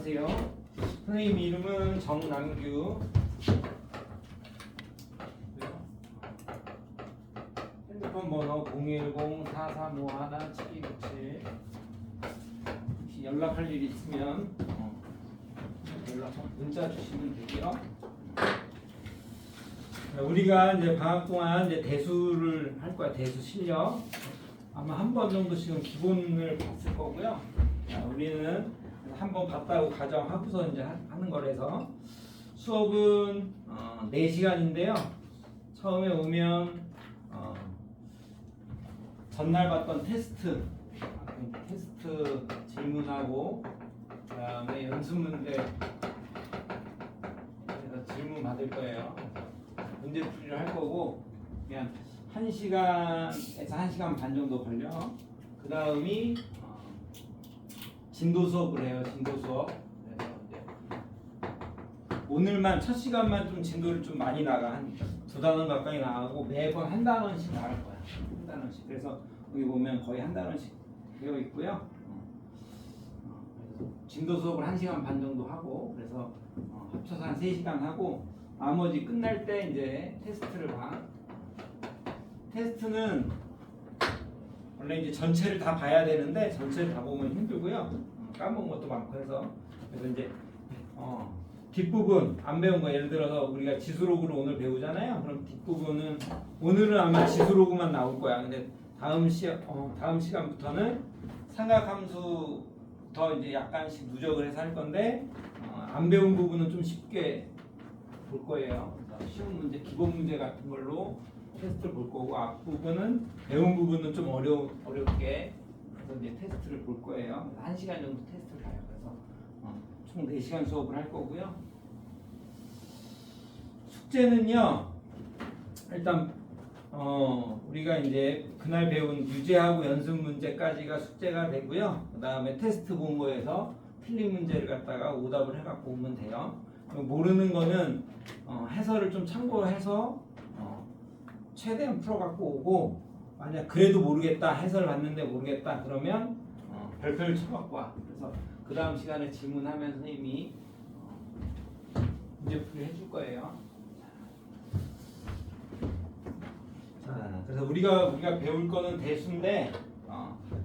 안녕하세요. 선생님 이름은 정남규. 핸드폰 번호 010-4351-7267. 혹시 연락할 일 있으면 문자 주시면 되고요. 우리가 이제 방학 동안 이제 대수를 할 거야. 대수 실력. 아마 한 번 정도씩은 기본을 봤을 거고요. 우리는 한 번 봤다고 가정하고서 이제 하는 거라서 수업은 4시간인데요. 처음에 오면 전날 봤던 테스트 질문하고 그다음에 연습 문제 그래서 질문 받을 거예요. 문제 풀이를 할 거고 그냥 1시간에서 1시간 반 정도 걸려. 그 다음이 진도 수업을 해요. 진도 수업. 그래서 이제 오늘만 첫 시간만 좀 진도를 좀 많이 나가. 한 2단원 가까이 나가고 매번 한 단원씩 나갈 거야. 한 단원씩. 그래서 여기 보면 거의 한 단원씩 되어 있고요. 그래서 진도 수업을 1시간 반 정도 하고 그래서 합쳐서 한 3시간 하고 나머지 끝날 때 이제 테스트를 봐. 테스트는 원래 이제 전체를 다 봐야 되는데 전체를 다 보면 힘들고요. 까먹은 것도 많고 해서 그래서 이제 뒷부분 안 배운 거 예를 들어서 우리가 지수로그를 오늘 배우잖아요. 그럼 뒷부분은 오늘은 아마 지수로그만 나올 거야. 근데 다음 시간부터는 삼각함수부터 이제 약간씩 누적을 해서 할 건데 안 배운 부분은 좀 쉽게 볼 거예요. 그래서 쉬운 문제, 기본 문제 같은 걸로 테스트를 볼 거고 앞부분은 배운 부분은 좀 어렵게 그래서 이제 테스트를 볼 거예요. 1시간 정도 테스트를 가요. 그래서 총 4시간 수업을 할 거고요. 숙제는요. 일단 우리가 이제 그날 배운 유제하고 연습 문제까지가 숙제가 되고요. 그 다음에 테스트 본 거에서 틀린 문제를 갖다가 오답을 해갖고 오면 돼요. 모르는 거는 해설을 좀 참고해서 최대한 풀어갖고 오고 만약 그래도 모르겠다 해설 봤는데 모르겠다 그러면 별표를 쳐갖고 와. 그래서 그 다음 시간에 질문하면 선생님이 문제풀이 해줄 거예요. 자, 그래서 우리가 배울 거는 대수인데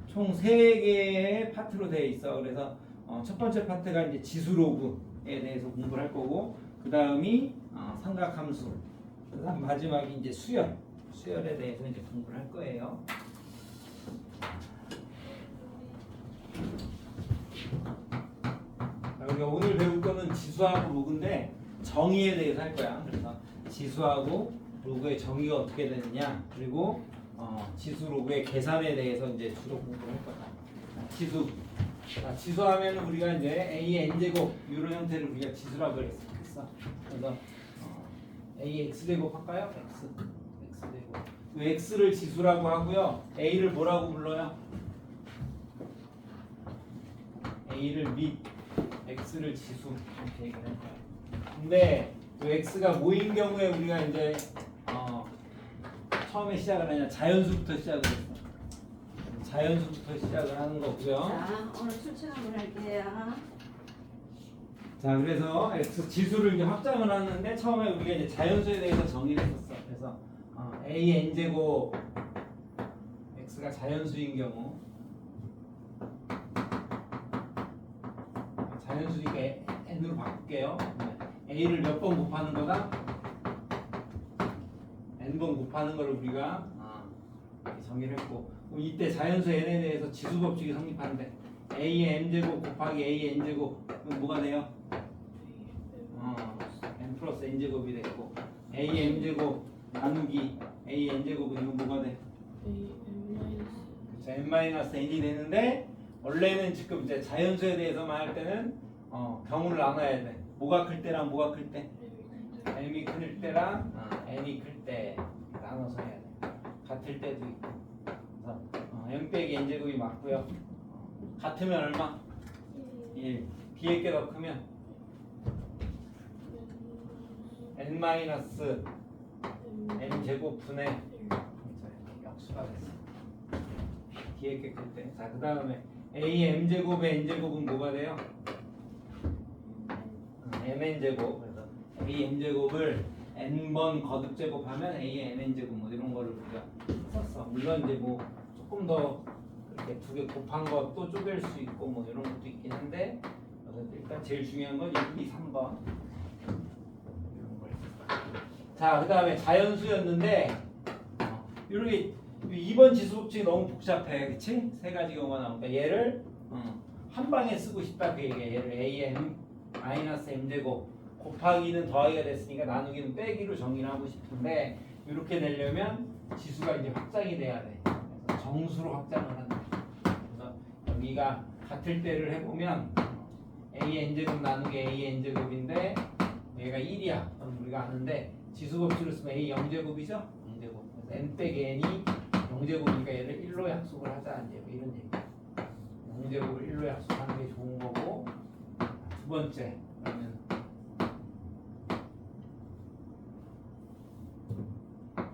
총 3개의 파트로 되어 있어. 그래서 첫 번째 파트가 이제 지수로그에 대해서 공부를 할 거고 그 다음이 삼각함수 그다음 마지막이 이제 수열에 대해서 이제 공부를 할 거예요. 우리가 오늘 배울 거는 지수하고 로그인데 정의에 대해서 할 거야. 그래서 지수하고 로그의 정의가 어떻게 되느냐 그리고 지수 로그의 계산에 대해서 이제 주로 공부를 할 거야. 지수하면 우리가 이제 a n 제곱 이런 형태를 우리가 지수라고 했어. 그래서 a x 제곱 할까요? x 제곱. x를 지수라고 하고요. a를 뭐라고 불러요? a를 및 x를 지수 이렇게 얘기를 할 거예요. 근데 x가 뭐인 경우에 우리가 이제 처음에 시작을 하냐 자연수부터 시작을 했어. 자연수부터 시작을 하는 거고요. 자, 오늘 출첵 한번 할게요. 자, 그래서 x 지수를 이제 확장을 하는데 처음에 우리가 이제 자연수에 대해서 정의를 했었어. 그래서 a n 제곱 x가 자연수인 경우 자연수니까 n으로 바꿀게요. a를 몇 번 곱하는 거다? n번 곱하는 걸 우리가 정의를 했고 그럼 이때 자연수 n에 대해서 지수 법칙이 성립하는데 a n 제곱 곱하기 a n 제곱 그럼 뭐가 돼요? n 플러스 n 제곱이 됐고 a n 제곱 나누기 a n 제곱은 이건 뭐가 돼? 자, n 마이너스 n이 되는데 원래는 지금 이제 자연수에 대해서만 할 때는 경우를 나눠야 돼. 뭐가 클 때랑 뭐가 클 때? m이 클 때랑 n이 클 때 나눠서 해야 돼. 같을 때도 있고. 그래서 m 빼기 n 제곱이 맞고요. 같으면 얼마? 1. 뒤에 게 더 크면 n 마이너스 n 제곱 분의 역수가 됐어. 뒤에 게 클 때. 자, 그 다음에 a m 제곱의 n 제곱은 뭐가 돼요? mn 제곱. 그래서 a m 제곱을 n번 거듭 제곱하면 a mn 제곱 뭐 이런 거를 우리가 썼어. 물론 이제 뭐 조금 더 이렇게 두 개 곱한 거 또 쪼갤 수 있고 뭐 이런 것도 있긴 한데 일단 제일 중요한 건 1, 2, 3번 이런 걸 했었다. 자, 그 다음에 자연수였는데 이렇게 2번 지수법칙이 너무 복잡해, 그치? 세 가지 경우가 나오니까 얘를 한 방에 쓰고 싶다 그 얘기야. 얘를 am 마이너스 m 제곱 곱하기는 더하기가 됐으니까 나누기는 빼기로 정의를 하고 싶은데 이렇게 내려면 지수가 이제 확장이 돼야 돼. 그래서 정수로 확장을 한다. 그래서 여기가 같을 때를 해보면 a n 제곱 나누기 a n 제곱인데 얘가 1이야. 그럼 우리가 아는데 지수 법칙으로 쓰면 a 0제곱이죠? 0제곱. 그래서 n 빼기 n이 0제곱이니까 얘를 1로 약속을 하자. 이제 뭐 이런 얘기. 0제곱을 1로 약속하는 게 좋은 거고. 두 번째 그러면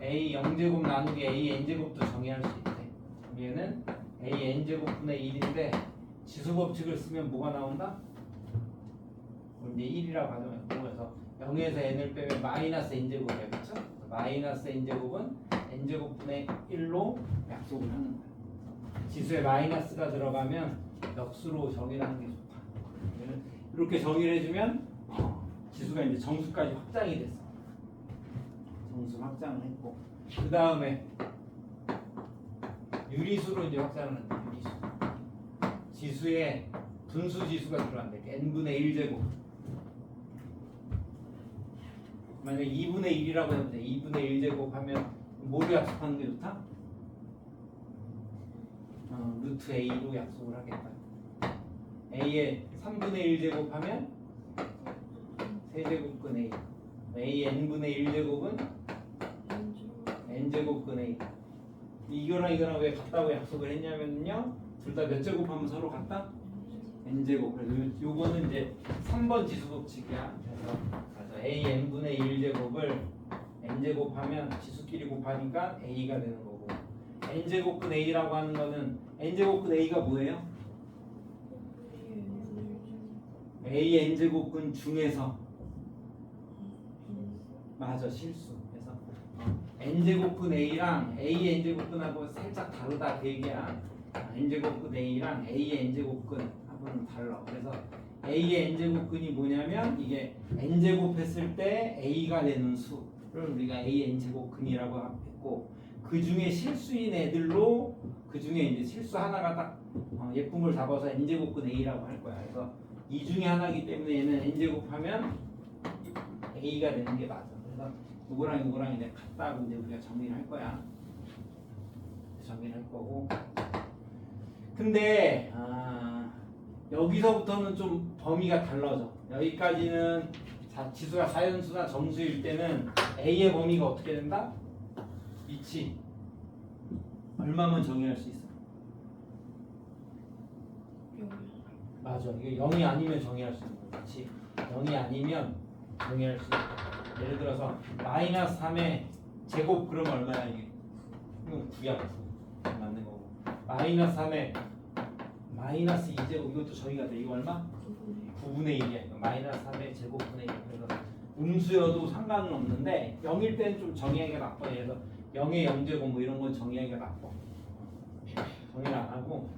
a 0제곱 나누기 a n제곱도 정의할 수 있대. 얘는 a n제곱분의 1인데 지수 법칙을 쓰면 뭐가 나온다? 이제 1이라고 가정했고, 그래서 0에서 n을 빼면 마이너스 n제곱이야, 그렇죠? 마이너스 n제곱은 n제곱분의 1로 약속을 하는 거야. 지수에 마이너스가 들어가면 역수로 정의를 하는 게 좋다. 이렇게 정의를 해주면 지수가 이제 정수까지 확장이 됐어. 정수 확장을 했고, 그 다음에 유리수로 이제 확장을 한다. 유리수. 지수에 분수 지수가 들어간다. n분의 1제곱. 만약에 2분의 1이라고 해보자. 2분의 1제곱 하면 뭐로 약속하는 게 좋다? 루트 a로 약속을 하겠다. a에 3분의 1제곱 하면 세제곱근 a. a n분의 1제곱은 n제곱근 a. 이거랑 왜 같다고 약속을 했냐면요, 둘 다 몇 제곱하면 서로 같다? n제곱. 그래서 요거는 이제 3번 지수 법칙이야. 그래서 a n분의 1제곱을 n제곱하면 지수끼리 곱하니까 a가 되는 거고, n제곱근 a라고 하는 거는 n제곱근 a가 뭐예요? a n제곱근 중에서, 맞아, 실수. 그래서 n제곱근 a랑 a n제곱근하고 살짝 다르다 그 얘기야. n제곱근 a랑 a n제곱근하고는 달라. 그래서 a의 n제곱근이 뭐냐면 이게 n제곱 했을 때 a가 되는 수를 우리가 a n제곱근이라고 했고, 그 중에 실수인 애들로 그 중에 이제 실수 하나가 딱 예쁨을 잡아서 n제곱근 a라고 할 거야. 그래서 이 중에 하나이기 때문에 얘는 n제곱하면 a가 되는 게 맞아. 그래서 이거랑 이제 같다고 이제 우리가 정리를 할 거야. 정리를 할 거고. 근데 여기서부터는 좀 범위가 달라져. 여기까지는 지수가 자연수나 정수일 때는 a의 범위가 어떻게 된다? 위치 얼마면 정의할 수 있어? 맞아. 이게 0이 아니면 정의할 수 있는 거야. 위치 0이 아니면 정의할 수 있다. 예를 들어서 마이너스 3의 제곱 그러면 얼마야 이게? 이건 9야. 9 맞는 거고. 마이너스 3의 마이너스 2제곱 이것도 정의가 돼. 이거 얼마? 9분의 1이야. 마이너스 3의 제곱분의 1. 그래서 음수여도 상관은 없는데 0일 때는 좀 정의하기가 나빠. 예를 들어서 0의 0제곱 뭐 이런 건 정의하기가 나빠. 정의를 안 하고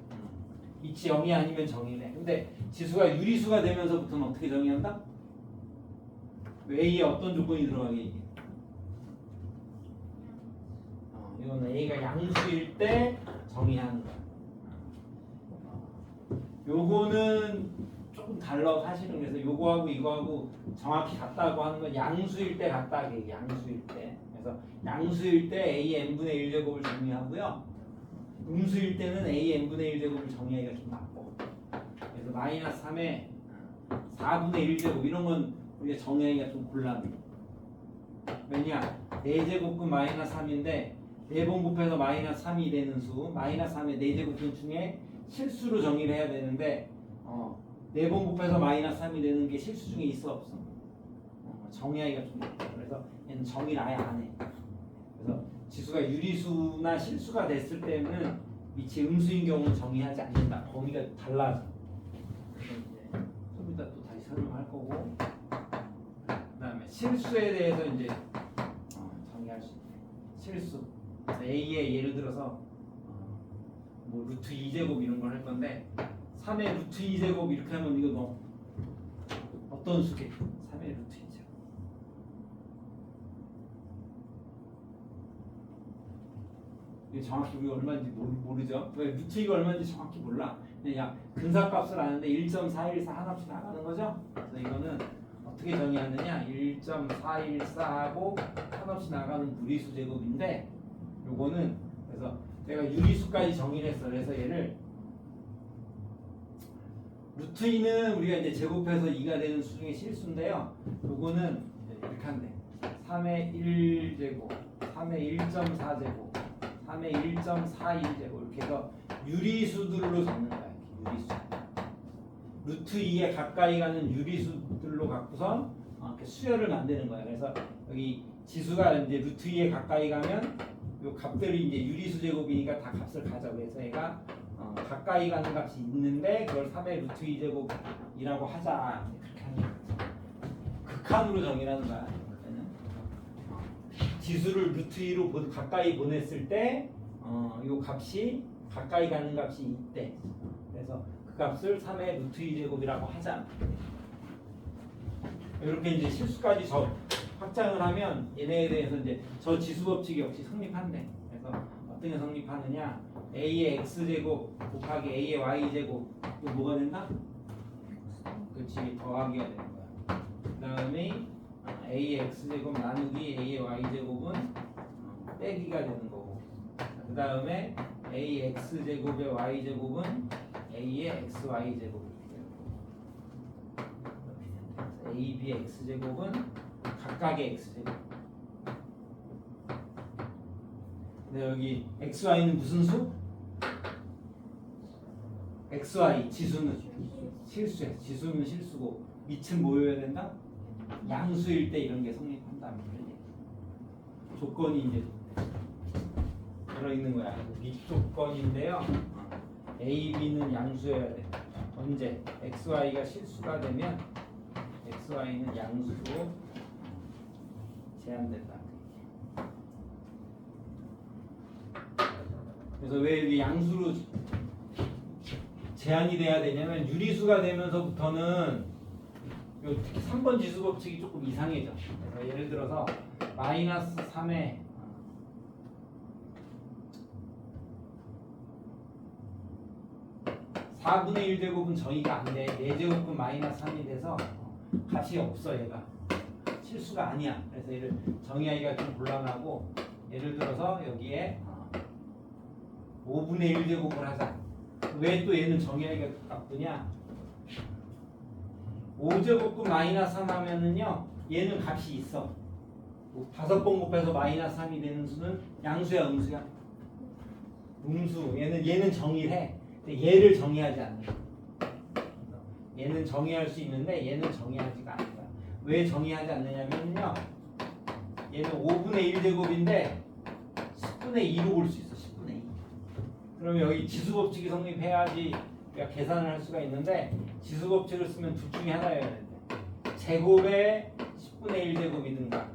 위치 0이 아니면 정의네. 근데 지수가 유리수가 되면서부터는 어떻게 정의한다? A에 어떤 조건이 들어가게 이게? 이거는 A가 양수일 때 정의하는 거야. 요거는 조금 달라 사실은. 그래서 요거하고 이거하고 정확히 같다고 하는 건 양수일 때 같다. 양수일 때. 그래서 양수일 때 a n분의 1제곱을 정의하고요. 음수일 때는 a n분의 1제곱을 정의하기가 좀 나빠. 그래서 마이너스 3에 4분의 1제곱 이런 건 우리가 정의하기가 좀 곤란해. 왜냐? 4제곱근 마이너스 3인데 4번 곱해서 마이너스 3이 되는 수, 마이너스 3의 4제곱근 중에 실수로 정의를 해야 되는데 4번 곱해서 마이너스 3이 되는 게 실수 중에 있어 없어? 정의하기가 좀 어렵다. 그래서 얘는 정의를 아예 안 해. 그래서 지수가 유리수나 실수가 됐을 때는 위치 음수인 경우는 정의하지 않는다. 범위가 달라져. 그래서 이제 좀 이따 또 다시 설명할 거고. 실수에 대해서 이제 정의할 수 있대. 실수. A의 예를 들어서 뭐 루트 2제곱 이런 걸 할 건데 3의 루트 2제곱 이렇게 하면 이거 뭐 어떤 수겠? 3의 루트 2제곱. 이게 정확히 우리가 얼마인지 모르죠? 왜 루트 2가 얼마인지 정확히 몰라. 그냥 근사값을 아는데 1.414 한없이 나가는 거죠? 그래서 이거는 어떻게 정의하느냐? 1.414하고 한없이 나가는 무리수 제곱인데 요거는 그래서 내가 유리수까지 정의를 했어. 그래서 얘를 루트 2는 우리가 이제 제곱해서 2가 되는 수 중에 실수인데요. 요거는 이제 이렇게 한대. 3의 1제곱, 3의 1.4제곱, 3의 1.41제곱 이렇게 해서 유리수들로 적는 거야. 이렇게 유리수. 루트 2에 가까이 가는 유리수들로 갖고선 이렇게 수열을 만드는 거야. 그래서 여기 지수가 이제 루트 2에 가까이 가면 요 값들이 이제 유리수 제곱이니까 다 값을 가져. 그래서 얘가 가까이 가는 값이 있는데 그걸 3의 루트 2제곱이라고 하자. 그렇게 하는 거야. 극한으로 정의하는 거야. 지수를 루트 2로 가까이 보냈을 때 요 값이 가까이 가는 값이 있대. 그래서 그 값을 3의 루트 2제곱이라고 하자. 이렇게 이제 실수까지 확장을 하면 얘네에 대해서 이제 저 지수 법칙이 역시 성립한대. 그래서 어떤 게 성립하느냐? a의 x제곱 곱하기 a의 y제곱 이거 뭐가 된다? 그렇지, 더하기가 되는 거야. 그 다음에 a의 x제곱 나누기 a의 y제곱은 빼기가 되는 거고, 그 다음에 a의 x제곱의 y제곱은 a의 xy제곱 이렇게 되는 거고, a, b의 x제곱은 각각의 x제곱. 근데 여기 xy는 무슨 수? xy 지수는 실수야. 지수는 실수고 밑은 뭐여야 된다? 양수일 때 이런 게 성립한다는 거예요. 조건이 이제 들어있는 거야. 밑조건인데요. A, B는 양수여야 돼. 언제? XY가 실수가 되면 XY는 양수로 제한된다. 그래서 왜 이게 양수로 제한이 돼야 되냐면 유리수가 되면서부터는 특히 3번 지수 법칙이 조금 이상해져. 그래서 예를 들어서 마이너스 3에 4분의 1제곱은 정의가 안 돼. 4제곱은 마이너스 3이 돼서 값이 없어. 얘가 실수가 아니야. 그래서 얘를 정의하기가 좀 곤란하고, 예를 들어서 여기에 5분의 1제곱을 하자. 왜 또 얘는 정의하기가 나쁘냐? 5제곱분 마이너스 3 하면은요, 얘는 값이 있어. 5번 곱해서 마이너스 3이 되는 수는 양수야, 음수야? 음수. 얘는 정의를 해. 근데 얘를 정의하지 않는 거야. 얘는 정의할 수 있는데 얘는 정의하지가 않는 거야. 왜 정의하지 않느냐면요, 얘는 5분의 1제곱인데 10분의 2로 볼 수 있어. 10분의 2. 그러면 여기 지수 법칙이 성립해야지 우리가 계산을 할 수가 있는데, 지수 법칙을 쓰면 둘 중에 하나여야 되는데, 제곱의 10분의 1제곱이든가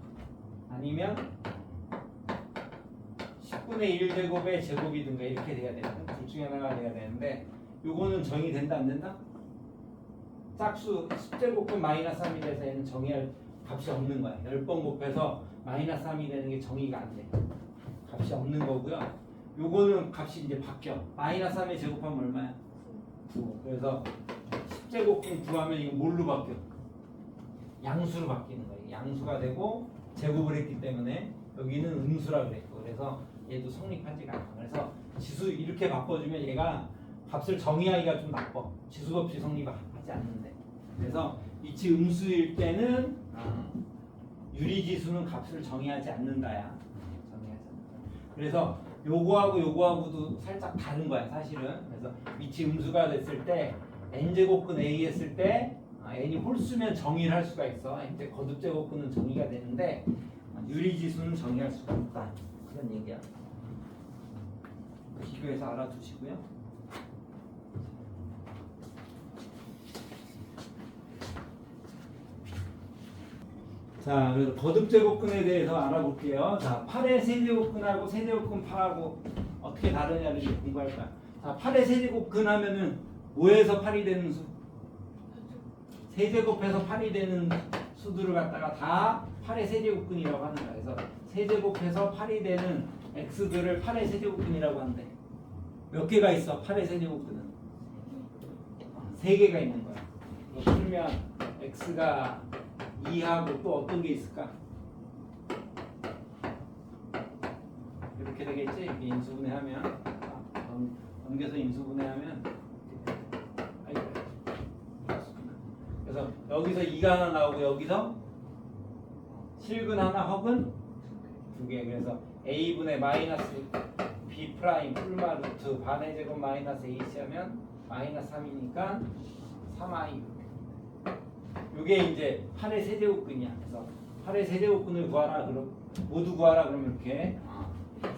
아니면 10분의 1제곱의 제곱이든가 이렇게 돼야 되는데, 둘 중에 하나가 돼야 되는데, 요거는 정의된다 안 된다? 짝수 10제곱분 마이너스 3이 돼서 얘는 정의할 값이 없는 거야. 10번 곱해서 마이너스 3이 되는 게 정의가 안 돼. 값이 없는 거고요. 요거는 값이 이제 바뀌어. 마이너스 3에 제곱하면 얼마야? 9. 그래서 10제곱분 9하면 이거 뭘로 바뀌어? 양수로 바뀌는 거예요. 양수가 되고 제곱을 했기 때문에 여기는 음수라 그랬고, 그래서 얘도 성립하지가 않아. 그래서 지수 이렇게 바꿔주면 얘가 값을 정의하기가 좀 나빠. 지수 법칙 성립하지 않는데. 그래서 이치 음수일 때는 유리지수는 값을 정의하지 않는다야. 정의하지 않는다. 그래서 요거하고도 살짝 다른 거야, 사실은. 그래서 위치 음수가 됐을 때 n제곱근 a 했을 때 n이 홀수면 정의를 할 수가 있어. 이제 거듭제곱근은 정의가 되는데 유리지수는 정의할 수가 없다. 그런 얘기야. 비교해서 알아두시고요. 자, 그래서 거듭제곱근에 대해서 알아볼게요. 자, 8의 세제곱근하고 세제곱근 파하고 어떻게 다르냐를 이제 공부할 거야. 자, 8의 세제곱근 하면은 5에서 8이 되는 수, 세제곱해서 8이 되는 수들을 갖다가 다 8의 세제곱근이라고 하는 거야. 그래서 세제곱해서 8이 되는 x들을 8의 세제곱근이라고 하는데 몇 개가 있어? 8의 세제곱근은 3개가 있는 거야. 이거 풀면 x가 2하고 또 어떤 게 있을까? 이렇게 되겠지? 이렇게 인수분해하면 넘겨서 인수분해하면 아이고. 그래서 여기서 2가 하나 나오고 여기서 실근 하나 혹은 2개. 그래서 a분의 마이너스 b 프라임 풀마 루트 반의 제곱 마이너스 ac 하면 마이너스 3이니까 3i. 이게 이제 8의 세제곱근이야. 그래서 8의 세제곱근을 구하라. 그럼 모두 구하라. 그러면 이렇게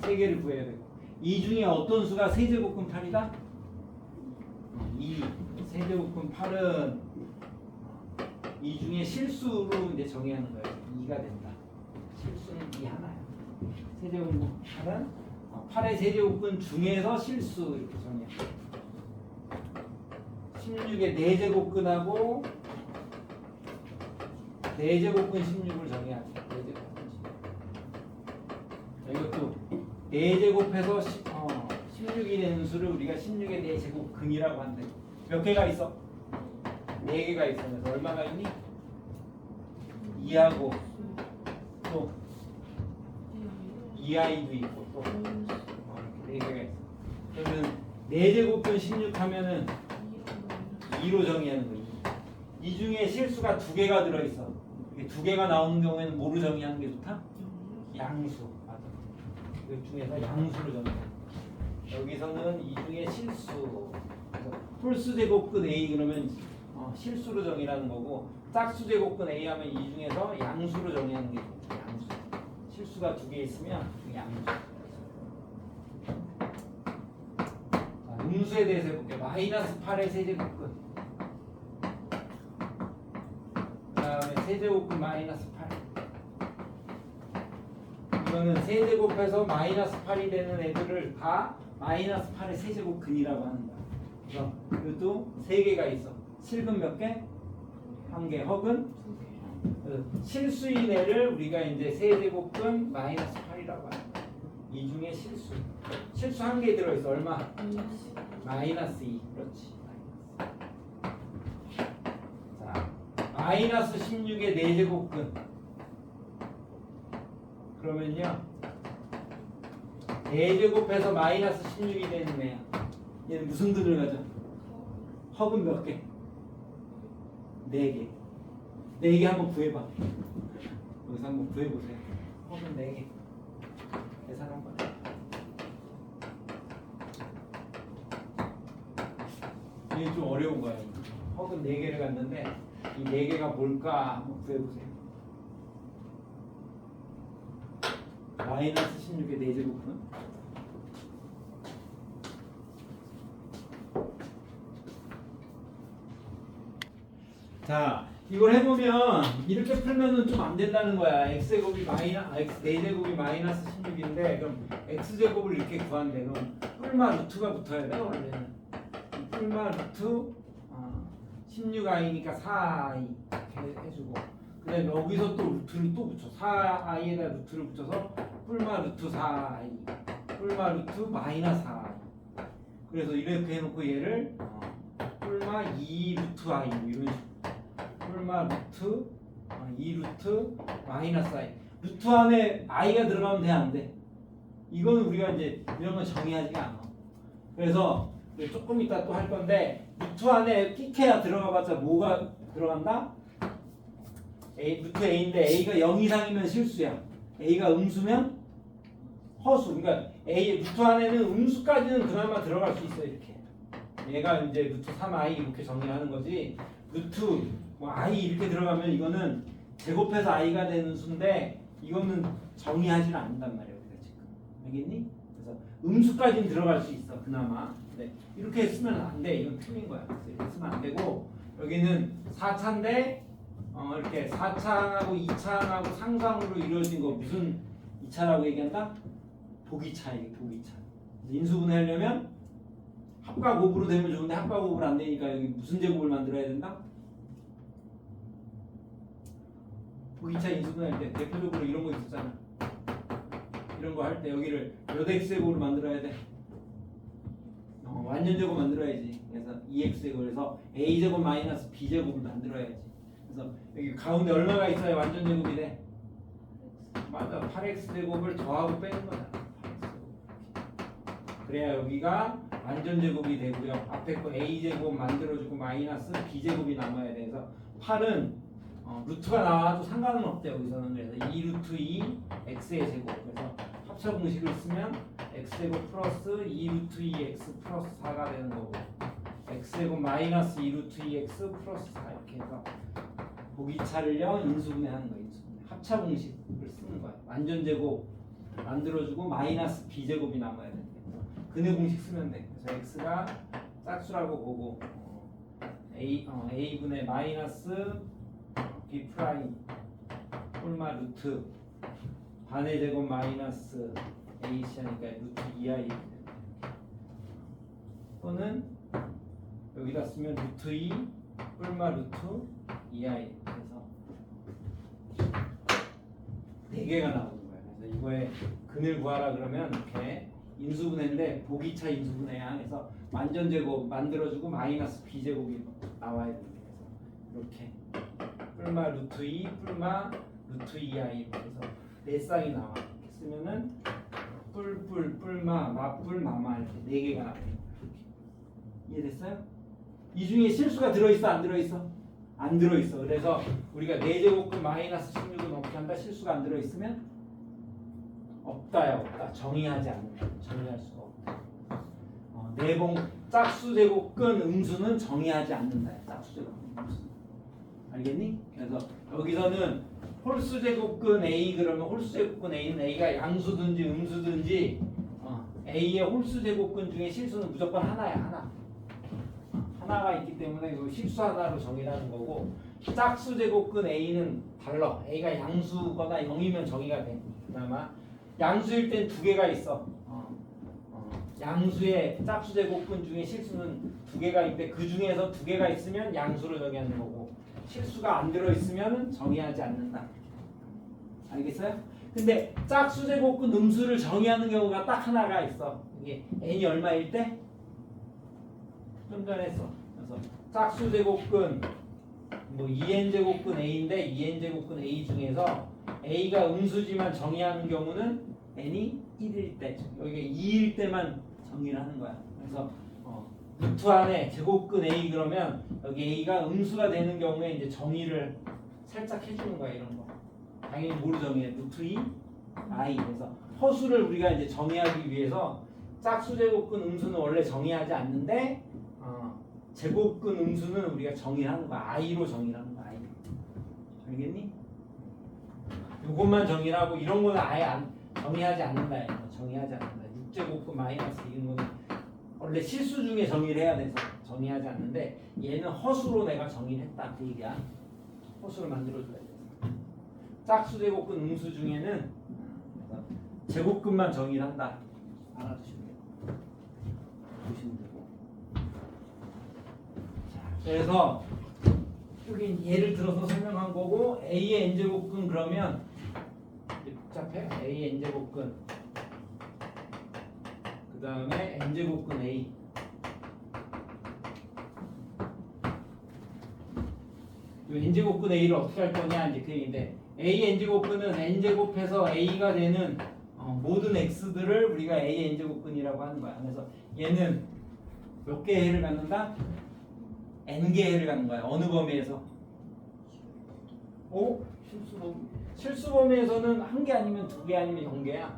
3개를 구해야 되고 이 중에 어떤 수가 세제곱근 8이다? 2. 세제곱근 8은 이 중에 실수로 이제 정의하는 거예요. 2가 된다. 실수는 2 하나야. 세제곱근 8은 8의 세제곱근 중에서 실수 이렇게 정의해. 16의 4제곱근하고 4제곱근 16을 정의하죠. 4제곱근 16. 이것도 4제곱해서 16이 되는 수를 우리가 16의 4제곱근이라고 하는데 몇 개가 있어? 4개가 있어. 그래서 얼마가 있니? 2하고 또 2i도 있고 또 이렇게 4개가 있어. 그러면 4제곱근 16 하면은 2로 정의하는 거예요. 이 중에 실수가 2개가 들어있어. 이게 2개가 나오는 경우에는 뭐로 정의하는 게 좋다? 양수. 맞아. 그 중에서 양수로 정의해. 여기서는 이 중에 실수. 홀수 제곱근 A 그러면 실수로 정의하는 거고 짝수 제곱근 A 하면 이 중에서 양수로 정의하는 게 좋다. 양수. 실수가 2개 있으면 양수. 자, 음수에 대해서 해볼게요. 마이너스 8의 세제곱근. 그다음에 세제곱근 마이너스 8. 이거는 세제곱해서 마이너스 8이 되는 애들을 다 마이너스 8의 세제곱근이라고 하는 거야. 그래서 이것도 3개가 있어. 실근 몇 개? 1개. 혹은 실수인 애를 우리가 이제 세제곱근 마이너스 8이라고 하는 거야. 이 중에 실수. 실수 1개 들어있어. 얼마? 마이너스 2. 그렇지. 마이너스 16의 4제곱근. 그러면요 4제곱해서 마이너스 16이 되는 애야. 얘는 무슨 근을 가져? 허근 몇 개? 4개. 4개 한번 구해봐. 여기서 한번 구해보세요. 허근 4개. 계산 한번 해. 이게 좀 어려운 거야. 허근 4개를 갔는데 이 4개가 뭘까 한번 구해보세요. 마이너스 16의 4제곱은 자 이걸 해보면 이렇게 풀면은 좀 안 된다는 거야. x제곱이 x 4제곱이 마이너스 16인데 그럼 x제곱을 이렇게 구한대. 그럼 뿔마 루트가 붙어야 돼. 원래는 뿔마 루트 16i니까 4i 이렇게 해주고 그다음에 여기서 또 루트를 또 붙여. 4i에다 루트를 붙여서 뿔마 루트 4i 뿔마 루트 마이너스 4i. 그래서 이렇게 해놓고 얘를 뿔마 2 루트 i 뭐 이런 식으로 뿔마 루트 2 루트 마이너스 i. 루트 안에 i가 들어가면 돼 안 돼? 이거는 우리가 이제 이런 건 정의하지가 않아. 그래서 조금 이따 또 할 건데 루트 안에 끼케야 들어가봤자 뭐가 들어간다? 루트 a인데 a가 0 이상이면 실수야. a가 음수면 허수. 그러니까 a 루트 안에는 음수까지는 그나마 들어갈 수 있어. 이렇게 얘가 이제 루트 3i 이렇게 정리하는 거지. 루트 뭐 i 이렇게 들어가면 이거는 제곱해서 i가 되는 수인데 이거는 정의하지는 않는단 말이야. 우리가 지금 알겠니? 그래서 음수까지는 들어갈 수 있어. 그나마. 네. 이렇게 쓰면 안 돼. 이건 틀린 거야. 그래서 이렇게 쓰면 안 되고 여기는 4차인데 이렇게 4차항하고 2차항하고 상수항으로 이루어진 거 무슨 2차라고 얘기한다? 보기차. 인수분해 하려면 합과 곱으로 되면 좋은데 합과 곱으로 안 되니까 여기 무슨 제곱을 만들어야 된다? 보기차 인수분해 할 때 대표적으로 이런 거 있었잖아. 이런 거 할 때 여기를 몇 x제곱으로 만들어야 돼? 완전 제곱 만들어야지. 그래서 2x제곱에서 a제곱 마이너스 b제곱을 만들어야지. 그래서 여기 가운데 얼마가 있어야 완전 제곱이 돼? 맞아. 8x제곱을 더하고 빼는 거잖아. 8x제곱. 그래야 여기가 완전 제곱이 되고요. 앞에 거 a제곱 만들어주고 마이너스 b제곱이 남아야 돼서 8은 루트가 나와도 상관은 없대 여기서는. 그래서 2 루트 2 x의 제곱. 그래서 합차 공식을 쓰면 x제곱 플러스 2 루트 2x 플러스 4가 되는 거고 x제곱 마이너스 2 루트 2x 플러스 4 이렇게 해서 보기차를요 인수분해하는 거예요. 인수분해. 합차 공식을 쓰는 거야. 완전 제곱 만들어주고 마이너스 b제곱이 남아야 돼. 근의 공식 쓰면 돼. 그래서 x가 짝수라고 보고 a분의 마이너스 b 프라임 꼴마 루트 반의 제곱 마이너스 ac 하니까 루트 2i 또는 여기다 쓰면 루트 2 뿔마 루트 2i 그래서 4개가 나오는 거예요. 그래서 이거의 근을 구하라 그러면 이렇게 인수분해인데 보기차 인수분해야 해서 완전 제곱 만들어주고 마이너스 b제곱이 나와야 됩니다. 그래서 이렇게 뿔마 루트 2 뿔마 루트 2i 그래서 4쌍이 나와. 이렇게 쓰면은 뿔뿔 마뿔 마마 이렇게 4개가 나와요. 이해됐어요? 이 중에 실수가 들어있어 안 들어있어? 안 들어있어. 그래서 우리가 4제곱근 마이너스 16을 넘게 한다. 실수가 안 들어있으면 없다야 없다. 정의하지 않는다. 정의할 수가 없다. 내봉 짝수제곱근 음수는 정의하지 않는다. 짝수제곱근 음수. 알겠니? 그래서 여기서는 홀수제곱근 A 그러면 홀수제곱근 A는 A가 양수든지 음수든지 A의 홀수제곱근 중에 실수는 무조건 하나야. 하나가 있기 때문에 그 실수 하나로 정의하는 거고 짝수제곱근 A는 달라. A가 양수거나 0이면 정의가 돼. 그나마 양수일 땐 2개가 있어. 양수의 짝수제곱근 중에 실수는 2개가 있는데 그 중에서 2개가 있으면 양수로 정의하는 거고 실수가 안 들어있으면 정의하지 않는다. 알겠어요? 근데 짝수제곱근 음수를 정의하는 경우가 딱 하나가 있어. 이게 n이 얼마일 때? 좀 전에 했어. 그래서 짝수제곱근 뭐 2n제곱근 a인데 2n제곱근 a 중에서 a가 음수지만 정의하는 경우는 n이 1일 때 여기가 2일 때만 정의를 하는 거야. 그래서 루트 안에 제곱근 a 그러면 여기 a가 음수가 되는 경우에 이제 정의를 살짝 해주는 거야. 이런 거 당연히 뭐로 정의해? 루트 2 i. 그래서 허수를 우리가 이제 정의하기 위해서 짝수제곱근 음수는 원래 정의하지 않는데 제곱근 음수는 우리가 정의하는 거야. i로 정의하는 거야. i. 알겠니? 이것만 정의하고 이런 거는 아예 정의하지 않는다. 정의하지 않는다. 6제곱근 마이너스 이런 거는 원래 실수 중에 정의를 해야 돼서 정의하지 않는데 얘는 허수로 내가 정의를 했다. 그 얘기야. 허수를 만들어줘야 돼. 짝수제곱근 음수 중에는 제곱근만 정의를 한다. 알아두시면 돼요. 보시면 되고. 그래서 여기 예를 들어서 설명한 거고 A의 n제곱근 그러면 복잡해. A의 n제곱근 그 다음에 n제곱근 A 이 n제곱근 A를 어떻게 할 거냐 이제 그 얘기인데 A n제곱근은 n제곱해서 A가 되는 모든 x들을 우리가 A n제곱근이라고 하는 거야. 그래서 얘는 몇 개의 해를 갖는다? n개의 해를 갖는 거야. 어느 범위에서? 실수 범위에서는 1개 아니면 2개 아니면 0개야.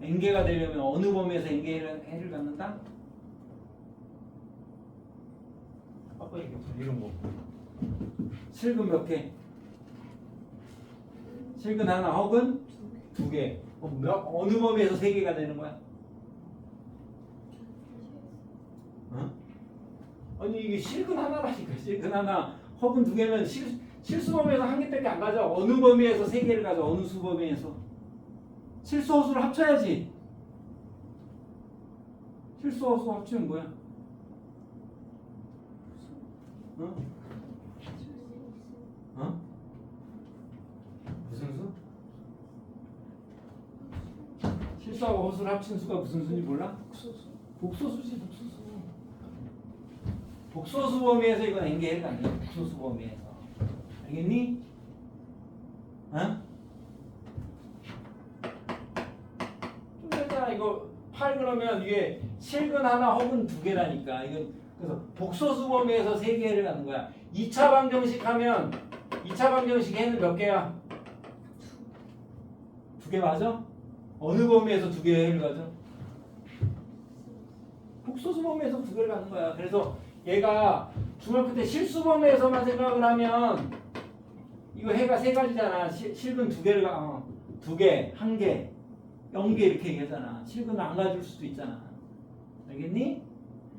n개가 되려면 어느 범위에서 n개의 해를 갖는다? 아까 얘기했잖아. 이런 거. 실근 몇 개? 실근 하나 혹은 2개. 어느 범위에서 3개가 되는 거야? 아니 이게 실근 하나라니까. 실근 하나 혹은 2개면 실수 범위에서 한 개밖에 안 가져. 어느 범위에서 세 개를 가져. 어느 수 범위에서. 실수 허수를 합쳐야지. 실수 허수 합치면 뭐야? 어? 어? 무슨 수? 실수하고 허수를 합친 수가 무슨 수인지 몰라? 복소수지, 복소수. 복소수 범위에서 이건 N개를 갖는 거야. 복소수 범위에서. 알겠니? 어? 좀 되잖아. 이거 8 그러면 이게 실근 하나 혹은 두 개라니까. 이건 그래서 복소수 범위에서 세 개를 갖는 거야. 2차 방정식 하면 2차 방정식 해는 몇 개야? 두 개 맞아? 어느 범위에서 두 개를 가져? 복소수 범위에서 두 개를 갖는 거야. 그래서 얘가 중학교 때 실수 범위에서만 생각을 하면 이거 해가 세 가지잖아. 실근 두 개를 두 개, 한 개, 0개 이렇게 얘기하잖아. 실근을 안 가질 수도 있잖아. 알겠니?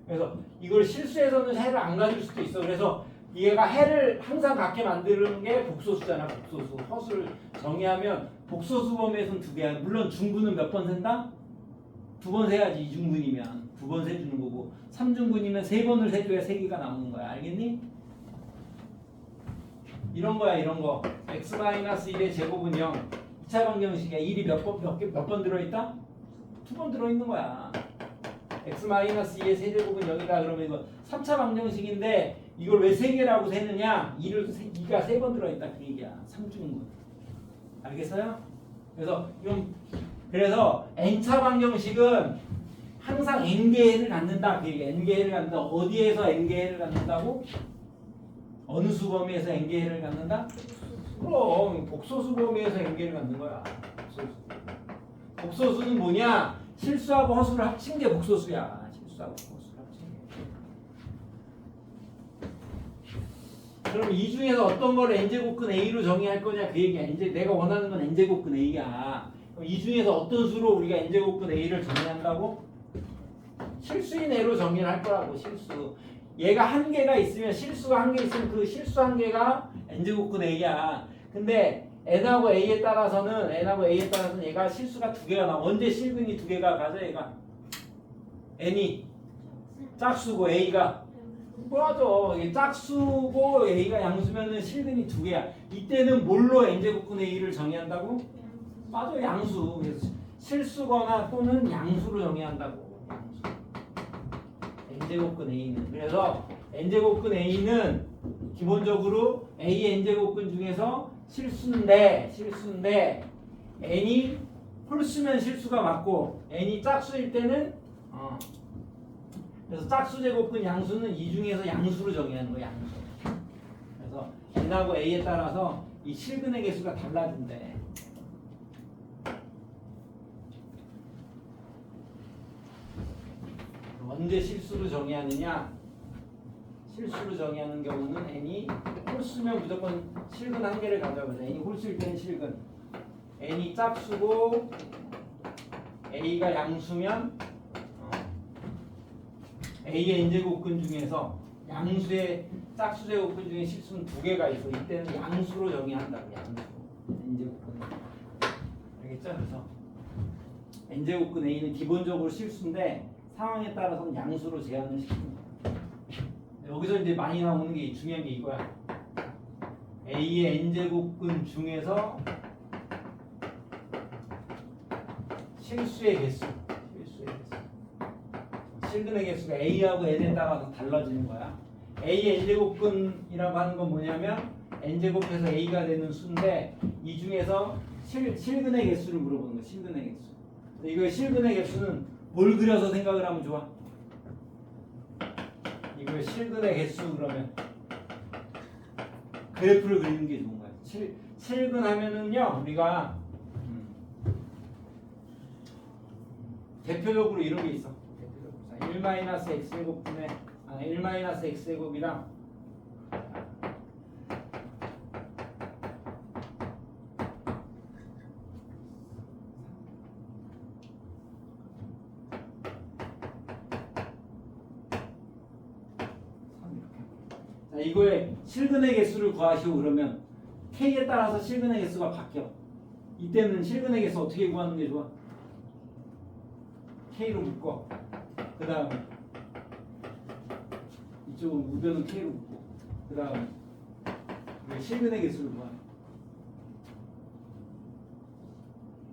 그래서 이걸 실수해서는 해를 안 가질 수도 있어. 그래서 얘가 해를 항상 갖게 만드는 게 복소수잖아. 복소수. 허수를 정의하면 복소수 범위에서는 두 개야. 물론 중근은 몇 번 센다? 두 번 세야지. 이중근이면 두 번 세주는 거고, 3중근이면 세 번을 세줘야 세 개가 나오는 거야. 알겠니? 이런 거야. 이런 거. x-1의 제곱은 0. 2차 방정식에 1이 몇 번 들어있다? 두 번 들어있는 거야. x-2의 세제곱은 0이다. 그러면 이거 3차 방정식인데 이걸 왜 세 개라고 세느냐? 2가 세 번 들어있다. 그 얘기야. 3중근. 알겠어요? 그래서 n차 방정식은 항상 n개를 갖는다. 그 얘기. n개를 갖는다. 어디에서 n개를 갖는다고? 어느 수 범위에서 n개를 갖는다? 그럼 복소수 범위에서 n개를 갖는 거야. 복소수는 뭐냐? 실수하고 허수를 합친 게 복소수야. 실수하고 허수를 합친 게. 그럼 이 중에서 어떤 걸 n제곱근 a로 정의할 거냐? 그 얘기야. 내가 원하는 건 n제곱근 a야. 그럼 이 중에서 어떤 수로 우리가 n제곱근 a를 정의한다고? 실수인 애로 정의를 할 거라고. 실수. 얘가 한 개가 있으면, 실수가 한 개 있으면 그 실수 한 개가 n제곱근 a야. 근데 n하고 a에 따라서는 얘가 실수가 두 개가 나와. 언제 실근이 두 개가 가져? 얘가 n이 짝수고 a가 맞아. 이게 짝수고 a가 양수면은 실근이 두 개야. 이때는 뭘로 n제곱근 a를 정의한다고? 맞아. 양수. 그래서 실수거나 또는 양수로 정의한다고. n제곱근 a는. 그래서 n제곱근 a는 기본적으로 a n제곱근 중에서 실수인데 n이 홀수면 실수가 맞고 n이 짝수일 때는 그래서 짝수 제곱근 양수는 이 중에서 양수로 정의하는 거야. 양수. 그래서 n하고 a에 따라서 이 실근의 개수가 달라진대. 언제 실수로 정의하느냐? 실수로 정의하는 경우는 n이 홀수면 무조건 실근 한 개를 가져가자. n이 홀수일 때는 실근. n이 짝수고 a가 양수면 a의 n제곱근 중에서 양수의 짝수 제곱근 중에 실수는 두 개가 있어. 이때는 양수로 정의한다고. 양수. n제곱근. 알겠죠? 그래서 n제곱근 a는 기본적으로 실수인데 상황에 따라서는 양수로 제한을 시킵니다. 여기서 이제 많이 나오는 게 중요한 게 이거야. a의 n제곱근 중에서 실수의 개수. 실근의 개수가 a하고 n에 따라서 달라지는 거야. a의 n제곱근이라고 하는 건 뭐냐면 n제곱해서 a가 되는 수인데 이 중에서 실근의 개수를 물어보는 거야. 실근의 개수. 이거 실근의 개수는 뭘 그려서 생각을 하면 좋아? 이걸 실근의 개수 그러면 그래프를 그리는 게 좋은 거야. 실근 하면은요 우리가 대표적으로 이런 게 있어. 1-x제곱분의 1-x제곱이랑 자, 이거의 실근의 개수를 구하시오 그러면 K에 따라서 실근의 개수가 바뀌어. 이때는 실근의 개수 어떻게 구하는 게 좋아? K로 묶어. 그 다음에 이쪽은 우변은 K로 묶고 그 다음에 실근의 개수를 구하는.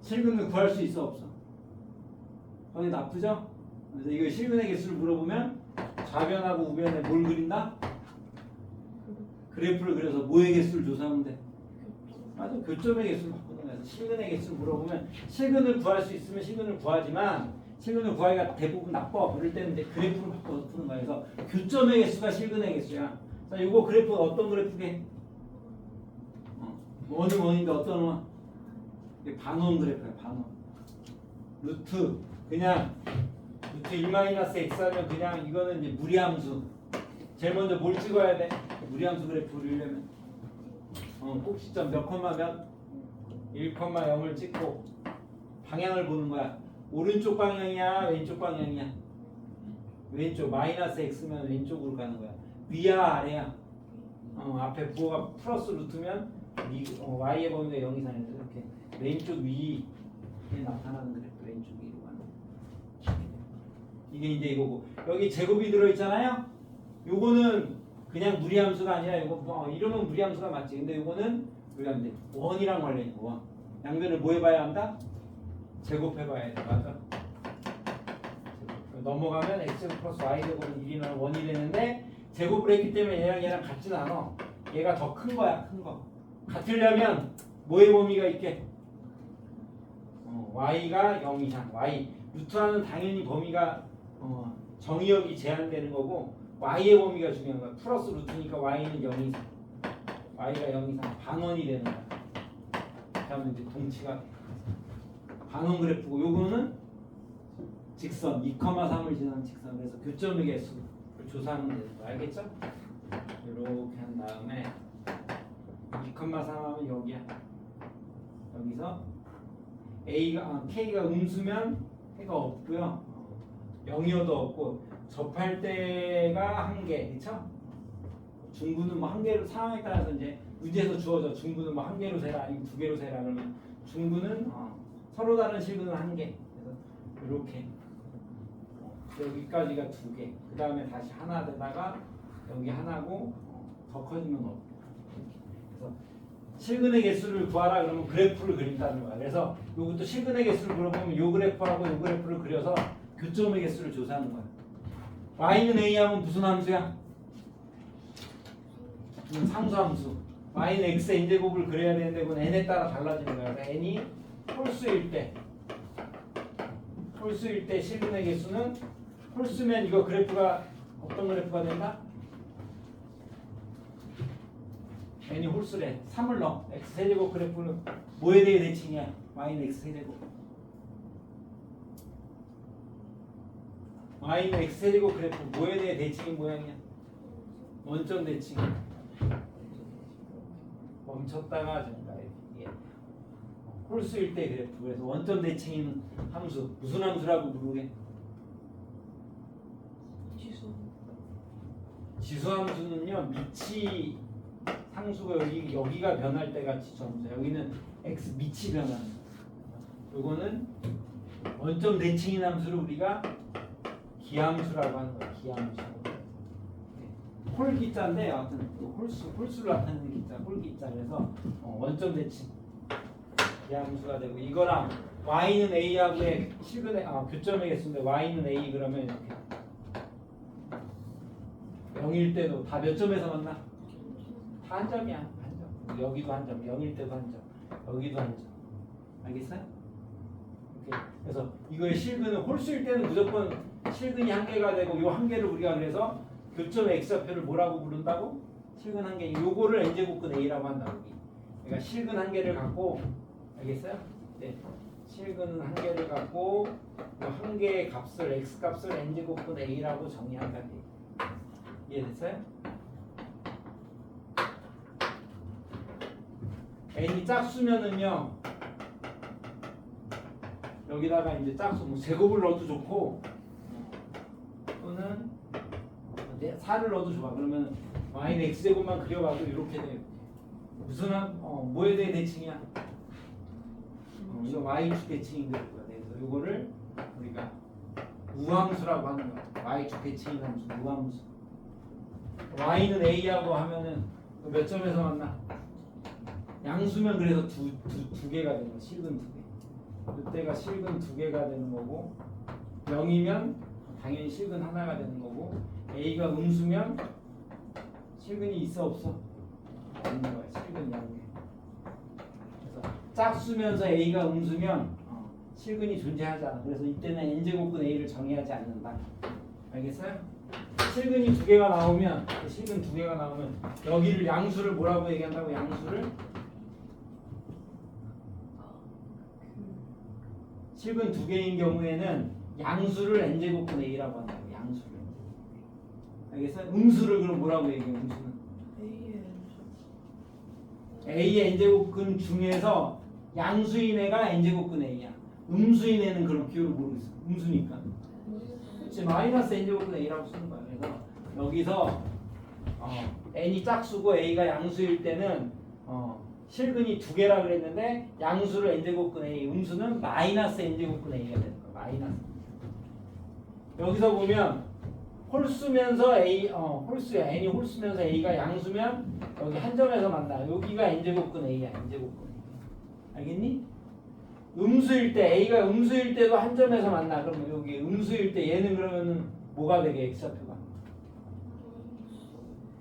실근을 구할 수 있어 없어? 거기 나쁘죠? 그래서 이거 실근의 개수를 물어보면 좌변하고 우변에 뭘 그린다? 그래프를 그려서 뭐의 개수를 조사하면 돼? 맞아, 교점의 개수를 바꾸는 거야. 실근의 개수를 물어보면 실근을 구할 수 있으면 실근을 구하지만 실근을 구하기가 대부분 나빠. 그럴 때는 이제 그래프를 바꿔서 푸는 거야. 그래서 교점의 개수가 실근의 개수야. 자, 이거 그래프 어떤 그래프게? 원은 원인데 어떤 원? 이게 반원 그래프야. 반원. 루트 그냥 루트 1-x 하면 그냥 이거는 이제 무리함수. 제일 먼저 뭘 찍어야 돼? 무리함수 그래프를 그리려면 꼭지점 몇 콤마 몇? 1,0을 찍고 방향을 보는 거야. 오른쪽 방향이야? 왼쪽 방향이야? 왼쪽. -x면 왼쪽으로 가는 거야. 위야 아래야? 앞에 부호가 플러스 루트면 y의 범위가 0 이상인데 이렇게 왼쪽 위에 나타나는 그래프. 왼쪽 위로 가는 거야. 이게 이제 이거고 여기 제곱이 들어있잖아요. 요거는 그냥 무리함수가 아니라 이거 이러면 무리함수가 맞지. 근데 요거는 우리가 이제 원이랑 관련이 있고 원. 양변을 뭐 해봐야 한다? 제곱해봐야 돼. 맞아. 넘어가면 x 플러스 y 제곱은 1이 나면 1이 되는데 제곱을 했기 때문에 얘랑 같진 않아. 얘가 더 큰 거야. 큰 거. 같으려면 뭐의 범위가 있게? y가 0 이상. y 루트하는 당연히 범위가 정의역이 제한되는 거고 y의 범위가 중요한 거야. 플러스 루트니까 y는 0 이상. y가 0 이상 반원이 되는 거야. 그러면 이제 동치가 반원 그래프고 요거는 직선 2,3을 지나는 직선. 그래서 교점의 개수를 조사하면 되는 거 알겠죠? 이렇게 한 다음에 2,3 하면 여기야. 여기서 K가 음수면 해가 없고요. 0이어도 없고 접할 때가 1개, 그렇죠? 중구는 뭐 1개로 상황에 따라서 이제 문제에서 주어져. 중구는 뭐 1개로 세라 아니면 2개로 세라 그러면 중구는 서로 다른 실근은 1개. 그래서 이렇게 여기까지가 2개. 그 다음에 다시 하나 되다가 여기 하나고 더 커지면 없고. 그래서 실근의 개수를 구하라 그러면 그래프를 그린다는 거야. 그래서 이것도 실근의 개수를 물어보면 요 그래프하고 요 그래프를 그려서 교점의 개수를 조사하는 거야. y는 a 하면 무슨 함수야? 상수함수. y는 x의 n제곱을 그려야 되는데 그건 n에 따라 달라지는 거야. 그러니까 n이 홀수일 때 실근의 개수는 홀수면 이거 그래프가 어떤 그래프가 된다? n이 홀수래. 3을 넣어. x세제곱 그래프는 뭐에 대해 대칭이야? y는 x세제곱. y는 x세제곱 그래프 뭐에 대해 대칭인 모양이야? 원점 대칭. 멈췄다가 전가 이게 홀수일 때 그래프. 그래서 원점 대칭인 함수 무슨 함수라고 부르게? 지수함수는요 밑이 상수가 여기가 변할 때가 지수함수. 여기는 x 밑이 변하는. 요거는 원점 대칭인 함수를 우리가 기함수라고 하는 거야. 기함수. 홀기자인데 아무튼 홀수를 나타내는 기자, 홀기자. 그래서 원점 대칭 기함수가 되고 이거랑 y는 a하고의 실근의 교점의 개수인데 y는 a 그러면 이렇게 0일 때도 다 몇 점에서 만나? 다 한 점이야. 한 점. 여기도 한 점. 0일 때도 한 점. 여기도 한 점. 알겠어요? 이렇게. 그래서 이거의 실근은 홀수일 때는 무조건 실근이 1개가 되고 요 1개를 우리가 그래서 교점 x좌표를 뭐라고 부른다고? 실근 1개. 요거를 n제곱근 a라고 한다고. 그러니까 실근 1개를 갖고 알겠어요? 네. 실근 1개를 갖고 요 1개의 값을 x값을 n제곱근 a라고 정의한다. 이해됐어요? n이 짝수면은요 여기다가 이제 짝수 뭐 제곱을 넣어도 좋고 또는 4를 넣어도 좋아. 그러면 y는 x제곱만 그려봐도 이렇게 돼요. 무슨 뭐에 대해 대칭이야? 이거 y축 대칭인데 그래서 이거를 우리가 우함수라고 하는 거야. y축 대칭인 함수 우함수. y는 a하고 하면은 몇 점에서 만나? 양수면 그래서 두 개가 되는 거야. 실근 두 개. 이때가 실근 두 개가 되는 거고 0이면 당연히 실근 하나가 되는 거고 a가 음수면 실근이 있어 없어? 없는 거야. 실근 0개. 그래서 짝수면서 a가 음수면 실근이 존재하지 않아. 그래서 이때는 n제곱근 a를 정의하지 않는다. 알겠어요? 실근이 두 개가 나오면 실근 두 개가 나오면 여기를 양수를 뭐라고 얘기한다고? 양수를 실근 두 개인 경우에는 양수를 n제곱근 a라고 한다고. 양수를. 알겠어요? 음수를 그럼 뭐라고 얘기해? 음수는 a의 n제곱근 중에서 양수인 애가 n제곱근 a야. 음수인 애는 그런 기호를 모르겠어. 음수니까. 그렇지. 마이너스 n제곱근 a라고 쓰는 거야. 그래서 여기서 n이 짝수고 a가 양수일 때는 실근이 두 개라 그랬는데 양수를 n제곱근 a, 음수는 마이너스 n제곱근 a가 되는 거야. 마이너스. 여기서 보면 홀수면서 a, 홀수야. n이 홀수면서 a가 양수면 여기 한 점에서 만나. 여기가 n제곱근 a야. n제곱근 a. 알겠니? 음수일 때 a가 음수일 때도 한 점에서 만나. 그러면 여기 음수일 때 얘는 그러면은 뭐가 되게 x좌표가?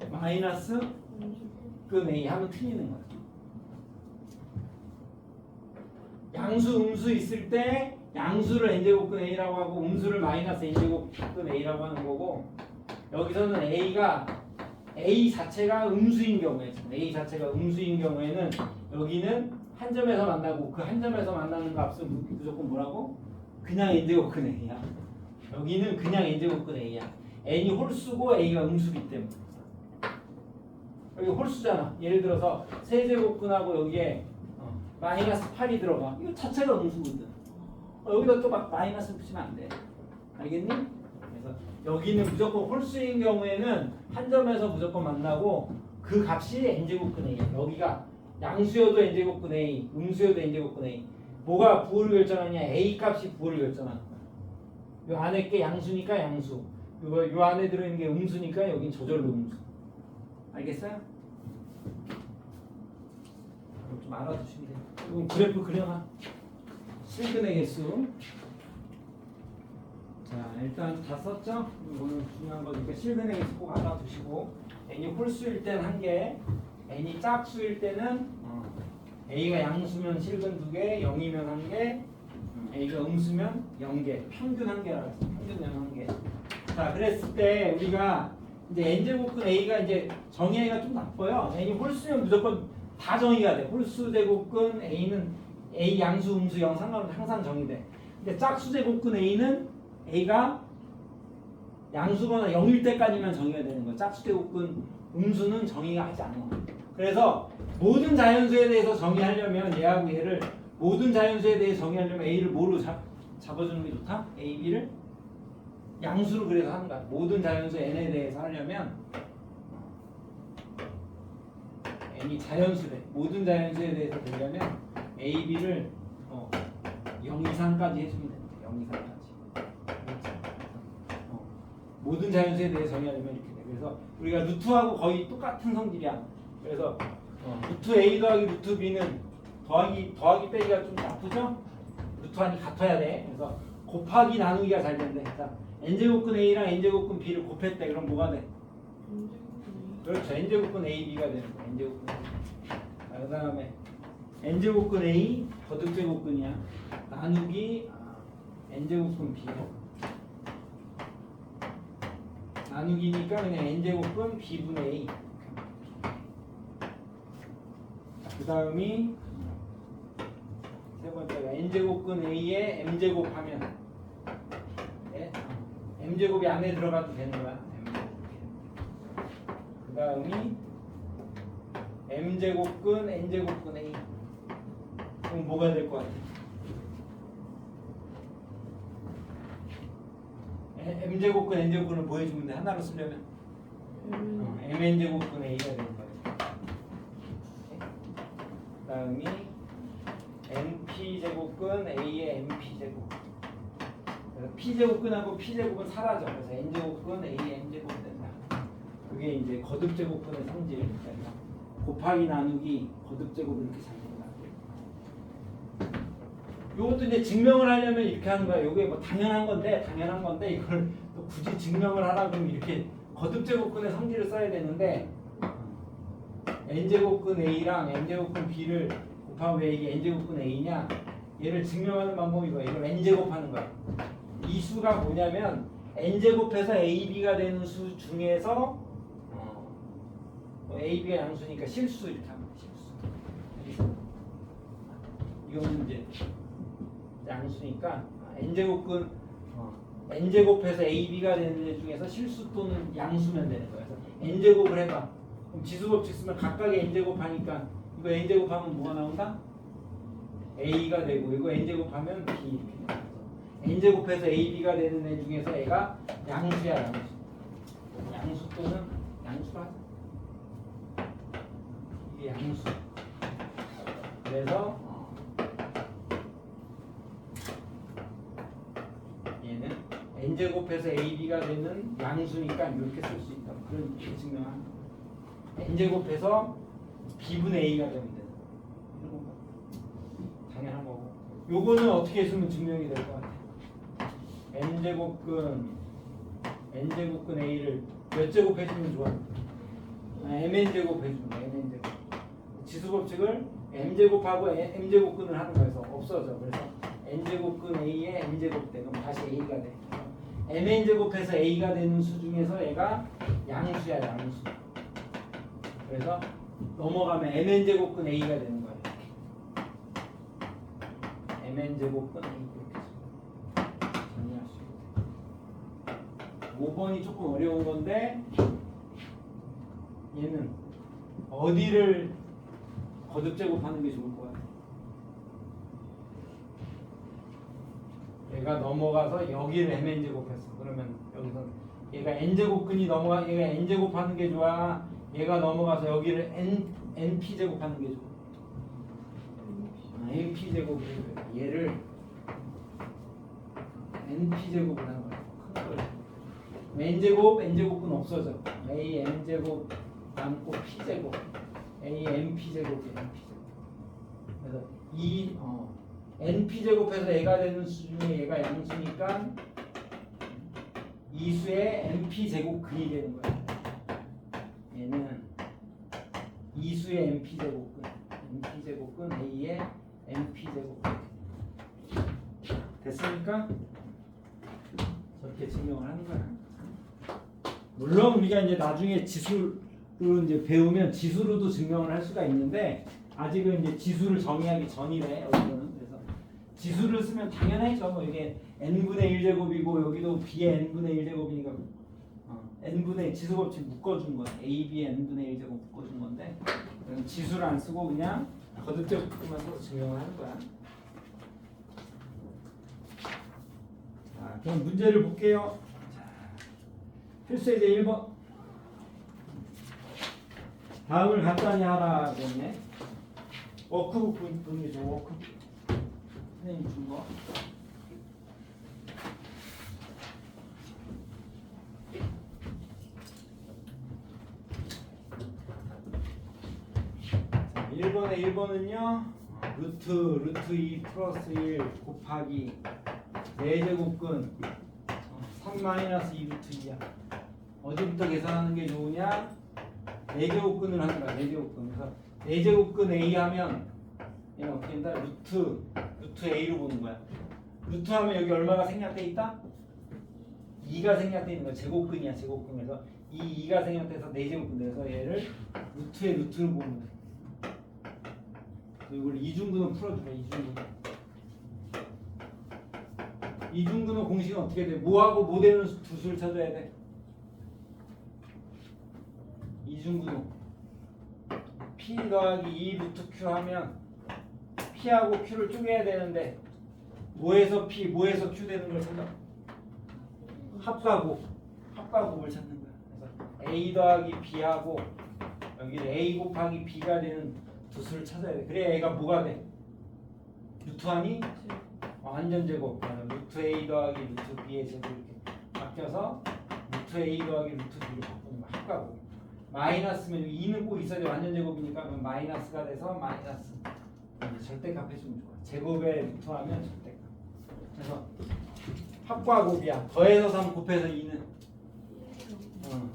마이너스 근 a 하면 틀리는 거야. 양수 음수 있을 때 양수를 n제곱근 a라고 하고 음수를 마이너스 n제곱근 a라고 하는 거고 여기서는 a 자체가 음수인 경우에 a 자체가 음수인 경우에는 여기는 한 점에서 만나고 그 한 점에서 만나는 값은 무조건 뭐라고? 그냥 n제곱근 a야. 여기는 그냥 n제곱근 a야. n이 홀수고 a가 음수기 때문에 여기 홀수잖아. 예를 들어서 세제곱근하고 여기에 마이너스 8이 들어가. 이거 자체가 음수거든. 여기다 또 막 마이너스 붙이면 안 돼. 알겠니? 그래서 여기는 무조건 홀수인 경우에는 한 점에서 무조건 만나고 그 값이 n제곱근 a야. 여기가 양수여도 n제곱근 a, 음수여도 n제곱근 a. 뭐가 부호를 결정하냐? a 값이 부호를 결정하는 거야. 요 안에 게 양수니까 양수. 요 안에 들어있는 게 음수니까 여긴 저절로 음수. 알겠어요? 좀 알아두시면 돼요. 이건 그래프 그려놔. 실근의 개수. 자, 일단 다 썼죠? 이거는 중요한 거니까 실근의 개수 꼭 알아두시고 n이 홀수일 땐 1개, n이 짝수일 때는 a가 양수면 실근 2개, 0이면 1개, a가 음수면 0개, 평균 1개라고 했어. 평균 1개. 자, 그랬을 때 우리가 이제 n제곱근 a가 이제 정의하기가 좀 나빠요. n이 홀수면 무조건 다 정의가 돼. 홀수 제곱근 a는 a 양수 음수 0 상관없이 항상 정의돼. 근데 짝수 제곱근 a는 a가 양수거나 0일 때까지만 정의가 되는 거야. 짝수 제곱근 음수는 정의가 하지 않아. 그래서 모든 자연수에 대해서 정의하려면 얘하고 얘를 모든 자연수에 대해 정의하려면 a를 뭐로 잡아주는 게 좋다? a, b를 양수로 그래서 하는 거야. 모든 자연수 n에 대해서 하려면 n이 자연수래. 모든 자연수에 대해서 되려면 a, b를 0 이상까지 해주면 됩니다. 0 이상까지. 모든 자연수에 대해 정의하려면 이렇게 돼. 그래서 우리가 루트하고 거의 똑같은 성질이야. 그래서 루트 a 더하기 루트 b는 더하기 빼기가 좀 나쁘죠? 루트 안이 같아야 돼. 그래서 곱하기 나누기가 잘 된대. 자, n제곱근 a랑 n제곱근 b를 곱했대. 그럼 뭐가 돼? 그렇죠. n제곱근 a, b가 되는 거야. n제곱근 a. 자, 그 다음에 n제곱근 a 거듭제곱근이야. 나누기 n제곱근 b야. 나누기니까 그냥 n제곱근 b분의 a. 그 다음이 세 번째가 n제곱근 a에 m제곱 하면 m제곱이 안에 들어가도 되는 거야. 그 다음이 m제곱근 n제곱근 a. 그럼 뭐가 될 것 같아? m제곱근 n제곱근을 뭐 해주면 돼? 하나로 쓰려면 mn 제곱분의 a가 되는 거예요. 그다음이 np 제곱근 a의 np 제곱. 그래서 p 제곱근하고 p 제곱은 사라져. 그래서 n 제곱근 a n 제곱 된다. 그게 이제 거듭 제곱근의 성질. 그러니까 곱하기 나누기 거듭 제곱 이렇게 잘 된다. 이것도 이제 증명을 하려면 이렇게 하는 거야. 이게 뭐 당연한 건데 이걸 또 굳이 증명을 하라 그러면 이렇게 거듭 제곱근의 성질을 써야 되는데 n 제곱근 a랑 n 제곱근 b를 곱하면 왜 이게 n 제곱근 a냐? 얘를 증명하는 방법이 이거야. 이걸 n 제곱하는 거야. 이 수가 뭐냐면 n 제곱해서 ab가 되는 수 중에서 ab가 양수니까 실수 이렇게 하면 돼. 실수. 이거는 이제 양수니까 n제곱근 n제곱해서 ab가 되는 애 중에서 실수 또는 양수면 되는 거야. 그래서 n제곱을 해봐. 그럼 지수법칙 쓰면 각각의 n제곱하니까 이거 n제곱하면 뭐가 나온다? a가 되고 이거 n제곱하면 b 이렇게 나와서 n제곱해서 ab가 되는 애 중에서 애가 양수야. 양수 또는 양수로 하자. 이게 양수. 그래서 얘는 n제곱해서 ab가 되는 양수니까 이렇게 쓸 수 있다. 그런 증명하는 거야. n제곱해서 b분의 a가 되면 되는 거야. 이런 거 당연한 거고. 요거는 어떻게 했으면 증명이 될 것 같아? n제곱근 a를 몇 제곱 해주면 좋아? mn제곱 해주는 거야. mn제곱. 지수법칙을 m제곱하고 m제곱근을 하는 거여서 없어져. 그래서 n제곱근 a에 n제곱 돼. 그럼 다시 a가 돼. mn제곱해서 a가 되는 수 중에서 얘가 양수야. 양수. 그래서 넘어가면 mn제곱근 a가 되는 거예요. mn제곱근 a 이렇게 정리할 수 있고 5번이 조금 어려운 건데 얘는 어디를 거듭 제곱하는 게 좋을 것 같아? 얘가 넘어가서 여기를 mn 제곱했어. 그러면 여기서 얘가 n 제곱근이 넘어가 얘가 n 제곱하는 게 좋아? 얘가 넘어가서 여기를 np 제곱하는 게 좋아? np 제곱을 얘를 np 제곱을 하는 거야. n 제곱 n 제곱은 없어져. a n 제곱 남고 p 제곱 a np 제곱이 np 제곱. 그래서 이 np 제곱해서 얘가 되는 수 중에 얘가 양수니까 이 수의 np 제곱근이 되는 거야. 얘는 이 수의 np 제곱근 a의 np 제곱근 됐습니까? 저렇게 증명을 하는 거야. 물론 우리가 이제 나중에 지수를 이제 배우면 지수로도 증명을 할 수가 있는데 아직은 이제 지수를 정의하기 전이래. 여기는 그래서 지수를 쓰면 당연하죠. 뭐 이게 n분의 1제곱이고 여기도 b의 n분의 1제곱이니까 n분의 지수법칙 묶어준 거야. ab의 n분의 1제곱 묶어준 건데 지수를 안 쓰고 그냥 거듭제곱만 써서 증명을 하는 거야. 자, 그럼 문제를 볼게요. 자, 필수예제 1번. 다음을 간단히 하라 그랬네. 워크북 보는 게 좋아. 워크북 선생님 준 거. 자, 1번은요. 루트 2 플러스 1 곱하기 4제곱근 3 마이너스 2 루트 2야. 어디부터 계산하는 게 좋으냐? 4제곱근을 하는 거야. 4제곱근. 그래서 4제곱근 A 하면 얘는 어떻게 된다? 루트 A로 보는 거야. 루트 하면 여기 얼마가 생략돼 있다? 2가 생략돼 있는 거야. 제곱근이야. 제곱근. 그래서 이 2가 생략돼서 4제곱근 돼서 얘를 루트의 루트를 보는 거야. 이걸 이중근은 풀어주래. 이중근은 공식은 어떻게 돼? 뭐하고 뭐 되는 두 수를 찾아야 돼? 이중근호 P 더하기 2 루트 Q 하면 P하고 Q를 쪼개야 되는데 뭐에서 P, 뭐에서 Q 되는 걸 찾아? 합과곱을 찾는 거야. 그래서 A 더하기 B하고 여기 A 곱하기 B가 되는 두 수를 찾아야 돼. 그래 A가 뭐가 돼? 루트하니? 완전 제곱. 루트 A 더하기 루트 B의 제곱 이렇게 바뀌어서 루트 A 더하기 루트 B로 바꾸는 거 합가고. 마이너스면 2는 꼭 있어야 돼. 완전 제곱이니까 그럼 마이너스가 돼서 마이너스. 이제 절대값 해주면 좋아. 제곱에 루트하면 절대값. 그래서 합과 곱이야. 더해서 3 곱해서 2는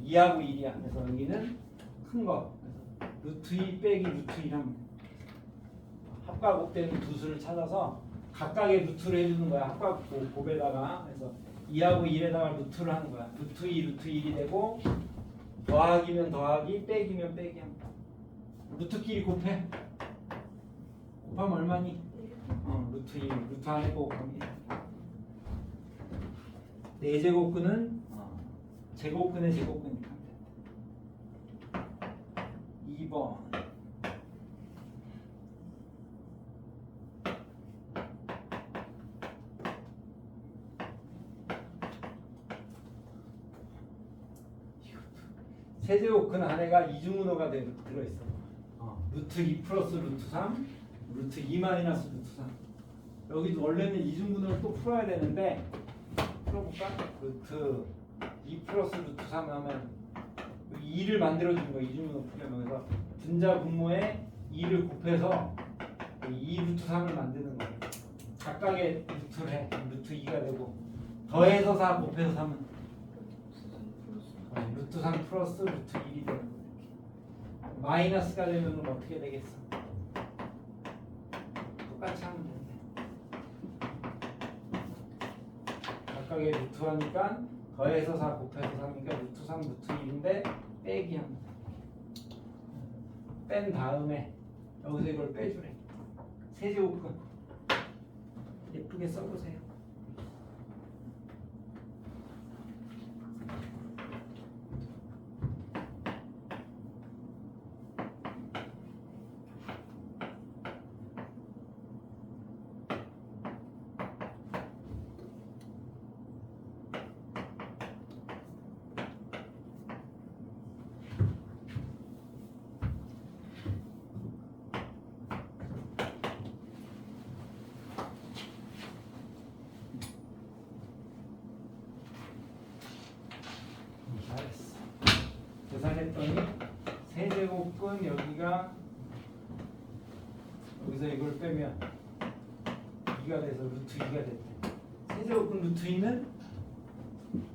2하고 1이야. 그래서 여기는 큰 거. 그래서 루트 2 빼기 루트 1 하면 돼. 합과 곱되는 두 수를 찾아서 각각의 루트를 해주는 거야. 합과 곱에다가. 그래서 2하고 1에다가 루트를 하는 거야. 루트 2, 루트 1이 되고 더하기면 더하기, 빼기면 빼기 합니다. 루트끼리 곱해. 곱하면 얼마니? 루트 2, 루트 안에 곱합니다. 4제곱근은 제곱근의 제곱근이니까 2번 세제곱근 안에가 이중문호가 들어있어. 루트 2 플러스 루트 3 루트 2 마이너스 루트 3 여기도 원래는 이중문호를 또 풀어야 되는데 풀어볼까? 루트 2 플러스 루트 3 하면 2를 만들어주는 거야. 이중문호 풀려면. 그래서 분자 분모에 2를 곱해서 2 루트 3을 만드는 거야. 각각의 루트를 해. 루트 2가 되고 더해서 4 곱해서 3은 루트 3 플러스 루트 1이 되는 거야. 마이너스가 되면 어떻게 되겠어? 똑같이 하면 되는데 각각의 루트 하니까 더해서 4 곱해서 3이니까 루트 3 루트 1인데 빼기 하면 돼. 뺀 다음에 여기서 이걸 빼주래. 세제곱근 예쁘게 써보세요. 잘했어. 계산했더니 세제곱근 여기가 여기서 이걸 빼면 2가 돼서 루트 2가 됐대. 세제곱근 루트 2는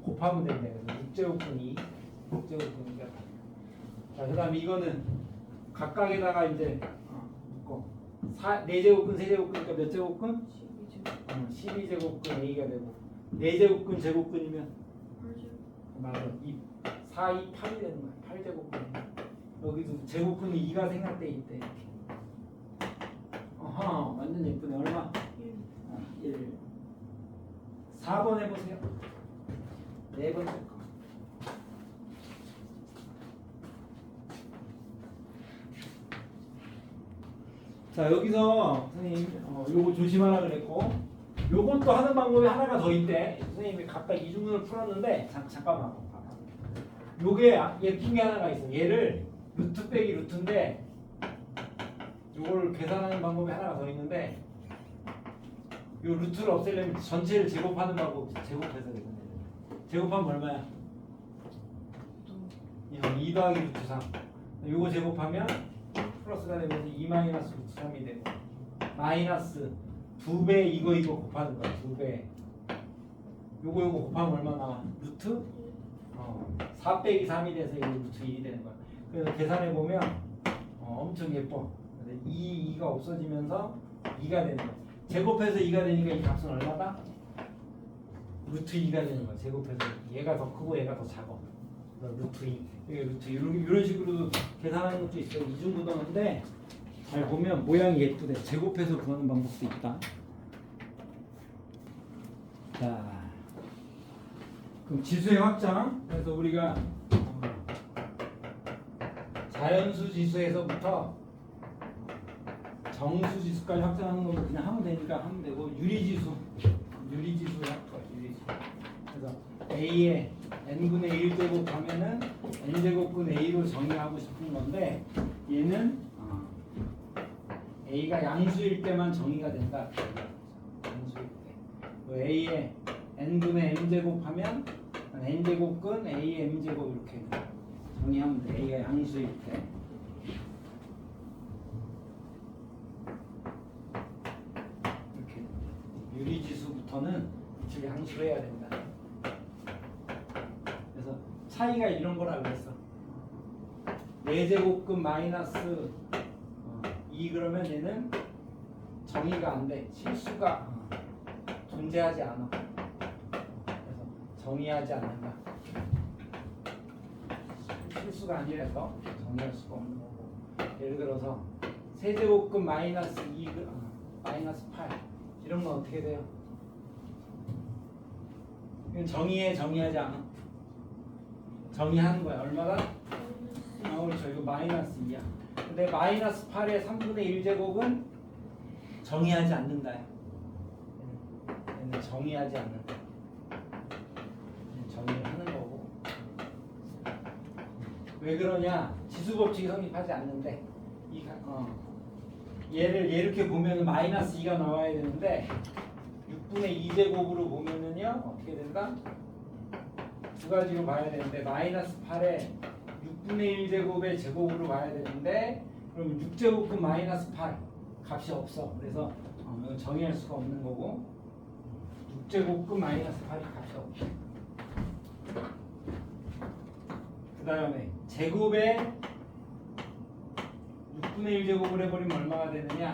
곱하면 된대. 그래서 6제곱근 2, 6제곱근 2가. 자, 그다음에 이거는 각각에다가 이제 묶어. 4제곱근 세제곱근이니까 몇 제곱근? 12제곱근 A가 되고 4제곱근 제곱근이면 맞아. 4, 2, 8이 되는 거야. 8제곱근. 여기도 제곱근이 2가 생각돼 있대. 어허, 완전 예쁘네. 얼마? 1. 4번 해보세요. 네 번째 거. 자, 여기서 선생님 요거 조심하라 그랬고 요것도 하는 방법이 하나가 더 있대. 선생님이 각각 이중근을 풀었는데 잠깐만 봐봐. 요게 예쁜 게 하나가 있어. 얘를 루트 빼기 루트인데 요걸 계산하는 방법이 하나가 더 있는데 요 루트를 없애려면 전체를 제곱하는 방법 제곱해서 되거든요. 제곱하면 얼마야? 2 더하기 루트 3. 요거 제곱하면 플러스가 되면서 2 마이너스 루트 3이 되고 마이너스 2배 이거 곱하는 거야. 2배. 요거 곱하면 얼마 나와? 루트? 4 빼기 3이 돼서 이거 루트 1이 되는 거야. 그래서 계산해 보면 엄청 예뻐. 2가 없어지면서 2가 되는 거야. 제곱해서 2가 되니까 이 값은 얼마다? 루트 2가 되는 거야. 제곱해서 얘가 더 크고 얘가 더 작아. 루트 2. 이게 루트 이런 식으로 계산하는 것도 있어요. 이중구동인데 잘 보면 모양이 예쁘대. 제곱해서 구하는 방법도 있다. 자, 그럼 지수의 확장. 그래서 우리가 자연수 지수에서부터 정수 지수까지 확장하는 거면 그냥 하면 되니까 하면 되고 유리지수 확장. 유리지수. 그래서 a에 n분의 1제곱 하면은 n제곱분 a로 정의하고 싶은 건데 얘는 a가 양수일 때만 정의가 된다. 양수일 때. a에 n분의 m제곱 하면 n제곱근 a의 m제곱 이렇게 정의하면 돼. a가 양수일 때. 이렇게 유리지수부터는 즉 양수로 해야 된다. 그래서 차이가 이런 거라 그랬어. 4제곱근 마이너스 2 그러면 얘는 정의가 안 돼. 실수가 존재하지 않아. 그래서 정의하지 않는다. 실수가 아니라서 정의할 수가 없는 거고. 예를 들어서 세제곱근 마이너스 2 마이너스 8 이런 건 어떻게 돼요? 이건 정의하지 않아. 정의하는 거야. 얼마다? 그렇죠. 이거 마이너스 2야. 근데 마이너스 8의 3분의 1제곱은 정의하지 않는다. 얘는 정의하지 않는다. 정의를 하는 거고. 왜 그러냐? 지수법칙이 성립하지 않는데 얘를 이렇게 보면 마이너스 2가 나와야 되는데 6분의 2제곱으로 보면은요 어떻게 된다? 두 가지로 봐야 되는데 마이너스 8에 6분의 1제곱의 제곱으로 봐야 되는데 그럼 6제곱은 마이너스 8 값이 없어. 그래서 이건 정의할 수가 없는 거고 6제곱은 마이너스 8이 값이 없어. 그 다음에 제곱에 6분의 1제곱을 해버리면 얼마가 되느냐?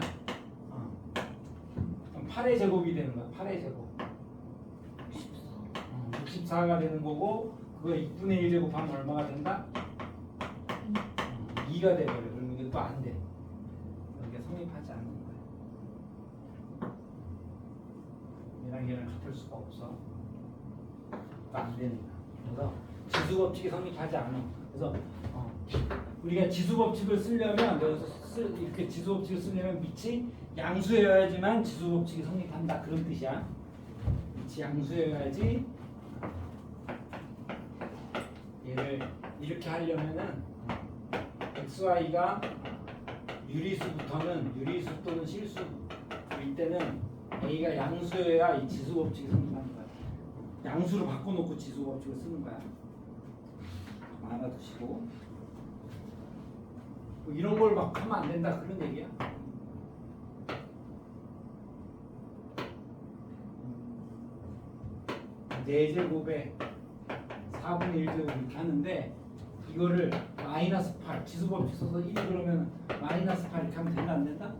8의 제곱이 되는 거야. 8의 제곱 64가 되는 거고 그거 6분의 1제곱 하면 얼마가 된다? 2가 돼버려. 그러면 이게 또 안 돼. 이게 성립하지 않는 거야. 얘랑 얘랑 같을 수가 없어. 또 안 되는 거야. 그래서 지수법칙이 성립하지 않아. 그래서 우리가 지수법칙을 쓰려면 이렇게 지수법칙을 쓰려면 밑이 양수여야지만 지수법칙이 성립한다. 그런 뜻이야. 밑이 양수여야지. 얘를 이렇게 하려면은 xy가 유리수부터는 유리수 또는 실수일 때는 a가 양수여야 이 지수법칙이 성립하는 거야. 양수로 바꿔놓고 지수법칙을 쓰는 거야. 알아두시고 이런 걸 막 하면 안 된다 그런 얘기야. 네 제곱에 4분의 1제곱 이렇게 하는데 이거를 마이너스 8 지수법칙 써서 1 그러면 마이너스 8 이렇게 하면 된다 안 된다?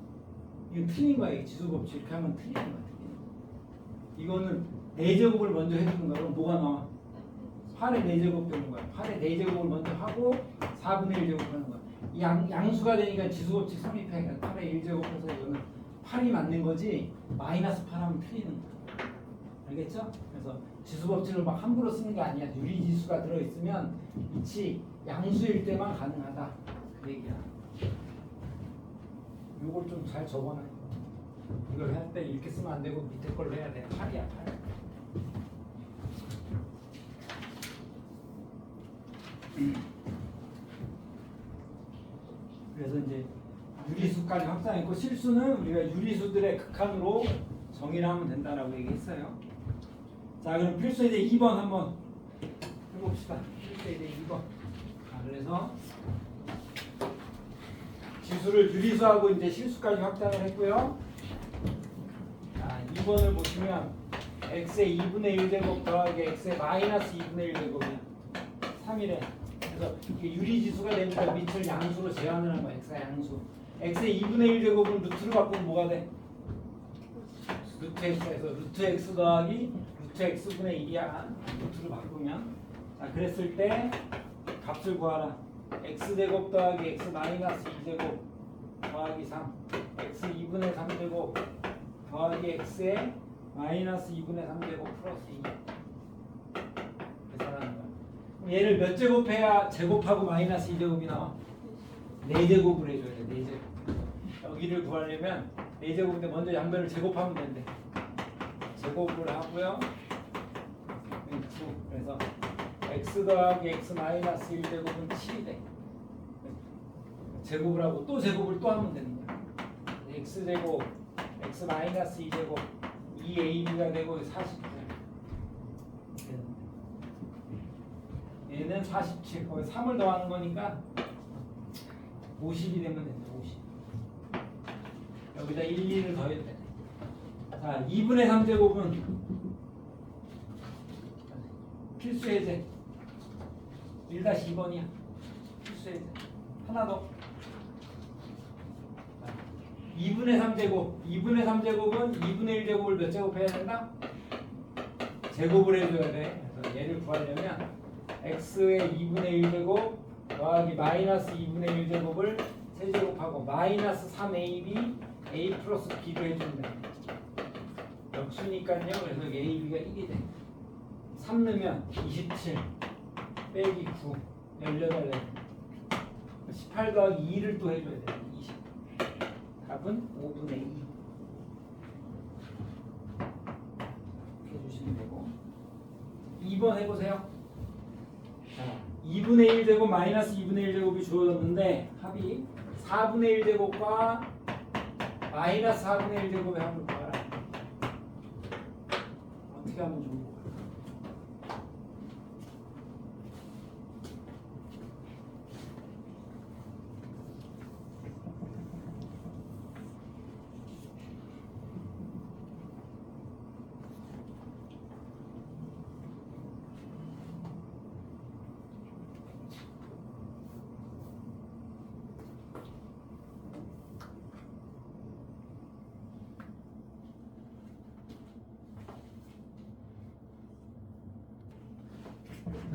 이건 틀린 거야. 이 지수법칙 이렇게 하면 틀린 거야. 이거는 4제곱을 먼저 해주는 거야. 그럼 뭐가 나와? 8의 4제곱 되는 거야. 8의 4제곱을 먼저 하고 4분의 1제곱 하는 거야. 양수가 되니까 지수법칙 성립해. 8의 1제곱 해서 이거는 8이 맞는 거지 마이너스 8 하면 틀리는 거야. 알겠죠? 그래서 지수법칙을 막 함부로 쓰는 게 아니야. 유리지수가 들어있으면 이치 양수일 때만 가능하다. 그 얘기야. 이걸 좀 잘 적어놔. 이걸 할 때 이렇게 쓰면 안 되고 밑에 걸로 해야 돼. 8이야 8. 그래서 이제 유리수까지 확장했고 실수는 우리가 유리수들의 극한으로 정의를 하면 된다라고 얘기했어요. 자 그럼 필수 이제 2번 한번 해봅시다. 필수 이제 2번. 그래서 지수를 유리수하고 이제 실수까지 확장을 했고요. 자 2번을 보시면 x의 2분의 1제곱 더하기 x의 마이너스 2분의 1제곱이야. 3이래. 그래서 유리지수가 되니까 밑을 양수로 제한을 한 거야. x의 양수. x의 2분의 1제곱은 루트로 바꾸면 뭐가 돼? 루트 x에서 루트 x 더하기 루트 x분의 1이야. 루트로 바꾸면. 자 그랬을 때 값을 구하라. x제곱 더하기 x 마이너스 2제곱 더하기 3 x 2분의 3제곱 더하기 x의 마이너스 2분의 3제곱 플러스 2 계산하는 거야. 그럼 얘를 몇 제곱해야 제곱하고 마이너스 2제곱이 나와? 4제곱을 해줘야 돼. 4제곱. 여기를 구하려면 4제곱인데 먼저 양변을 제곱하면 된대. 제곱을 하고요. 9. 그래서 x 더하기 x 마이너스 1제곱은 7이 돼. 제곱을 하고 또 제곱을 또 하면 되는 거야. x제곱 x 마이너스 2제곱 2ab가 되고 40분. 얘는 47. 거기 3을 더하는 거니까 50이 되면 된다. 50. 여기다 1, 2를 더해도 돼. 자, 2분의 3제곱은 필수 해제. 1-2번이야. 필수 해제. 하나 더. 2분의 3제곱. 2분의 3제곱은 2분의 1제곱을 몇 제곱 해야 된다? 제곱을 해줘야 돼. 그래서 얘를 구하려면 x의 2분의 1제곱 더하기 마이너스 2분의 1제곱을 세제곱하고 마이너스 3ab a 플러스 b로 해주면 돼. 역수니까요. 그래서 ab가 1이 돼. 3 넣으면 27 빼기 9 18 18 더하기 2를 또 해줘야 돼. 20. 답은 5분의 2 이렇게 해주시면 되고 2번 해보세요. 자, 2분의 1제곱 마이너스 2분의 1제곱이 주어졌는데 합이 4분의 1제곱과 마이너스 4분의 1제곱의 합을 구하라. 어떻게 하면 좋을까?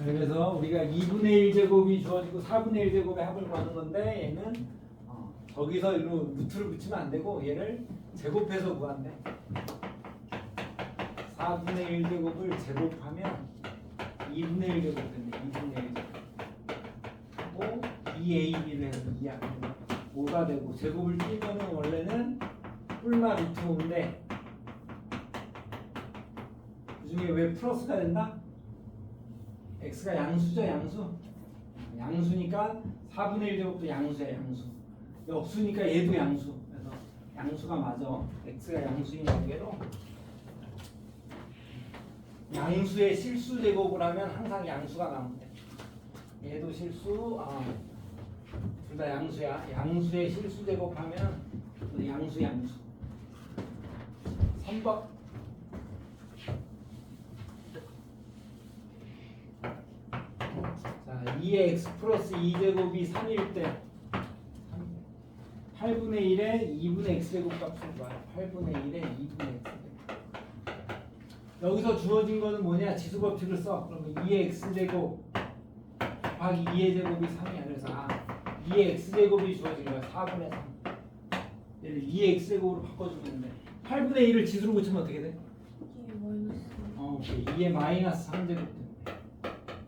그래서 우리가 2분의 1제곱이 주어지고 4분의 1제곱의 합을 구하는 건데 얘는 저기서 이로 루트를 붙이면 안 되고 얘를 제곱해서 구한대. 4분의 1제곱을 제곱하면 2분의 1제곱 된대. 2분의 1제곱 하고 2ab를 해서 2야. 5가 되고 제곱을 띄면은 원래는 뿔마 루트 5인데 그중에 왜 플러스가 된다? x가 양수죠. 양수니까 4분의 1제곱도 양수야. 양수. 역수니까 얘도 양수. 그래서 양수가 맞아. x가 양수인 관계로 양수의 실수 제곱을 하면 항상 양수가 나온대. 얘도 실수. 둘 다 양수야. 양수의 실수 제곱하면 양수. 3번. 자, 2의 x 플러스 2제곱이 3일 때 8분의 1에 2분의 x제곱 값을 구하라. 8분의 1에 2분의 x제곱. 여기서 주어진 거는 뭐냐? 지수법칙을 써. 그러면 2의 x제곱 곱하기 2의 제곱이 3이야. 그래서 2의 x제곱이 주어진 거야. 4분의 3. 얘를 2의 x제곱으로 바꿔주면 되는데 8분의 1을 지수로 고치면 어떻게 돼? 2의 마이너스 3제곱 되는데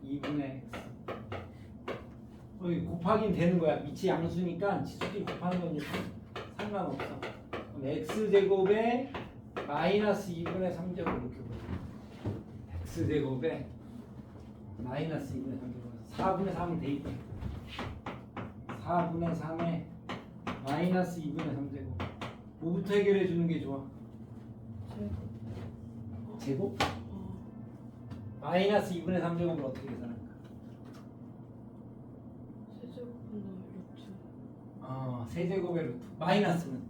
2분의 x. 곱하기는 되는 거야. 밑이 양수니까 지수끼리 곱하는 건 상관없어. 그럼 x제곱에 마이너스 2분의 3제곱 이렇게 보자. x제곱에 마이너스 2분의 3제곱 4분의 3은 대입해. 4분의 3에 마이너스 2분의 3제곱. 뭐부터 해결해 주는 게 좋아? 제곱? 마이너스 2분의 3제곱을 어떻게 계산할까? 세제곱의 루트. 마이너스는?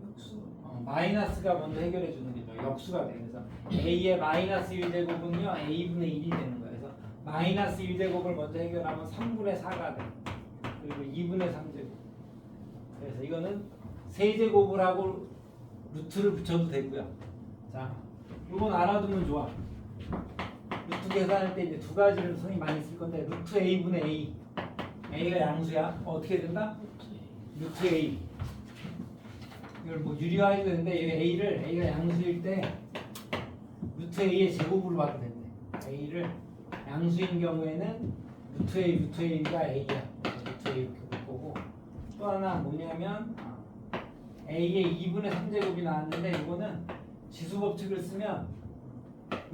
역수. 마이너스가 먼저 해결해 주는 게죠. 역수가 돼. 그래서 a의 마이너스 1제곱은요 a분의 1이 되는 거예요. 그래서 마이너스 1제곱을 먼저 해결하면 3분의 4가 돼. 그리고 2분의 3제곱. 그래서 이거는 세제곱을 하고 루트를 붙여도 되고요. 자, 이건 알아두면 좋아. 루트 계산할 때 이제 두 가지를 선생님이 많이 쓸 건데 루트 a분의 a. a가 양수야. 어떻게 된다? 루트 a. 이걸 뭐 유리화해도 되는데 a가 양수일 때 루트 a의 제곱으로 봐도 된대. a를 양수인 경우에는 루트 a가 a야. 루트 a 이렇게 볼 거고 또 하나 뭐냐면 a의 2분의 3제곱이 나왔는데 이거는 지수 법칙을 쓰면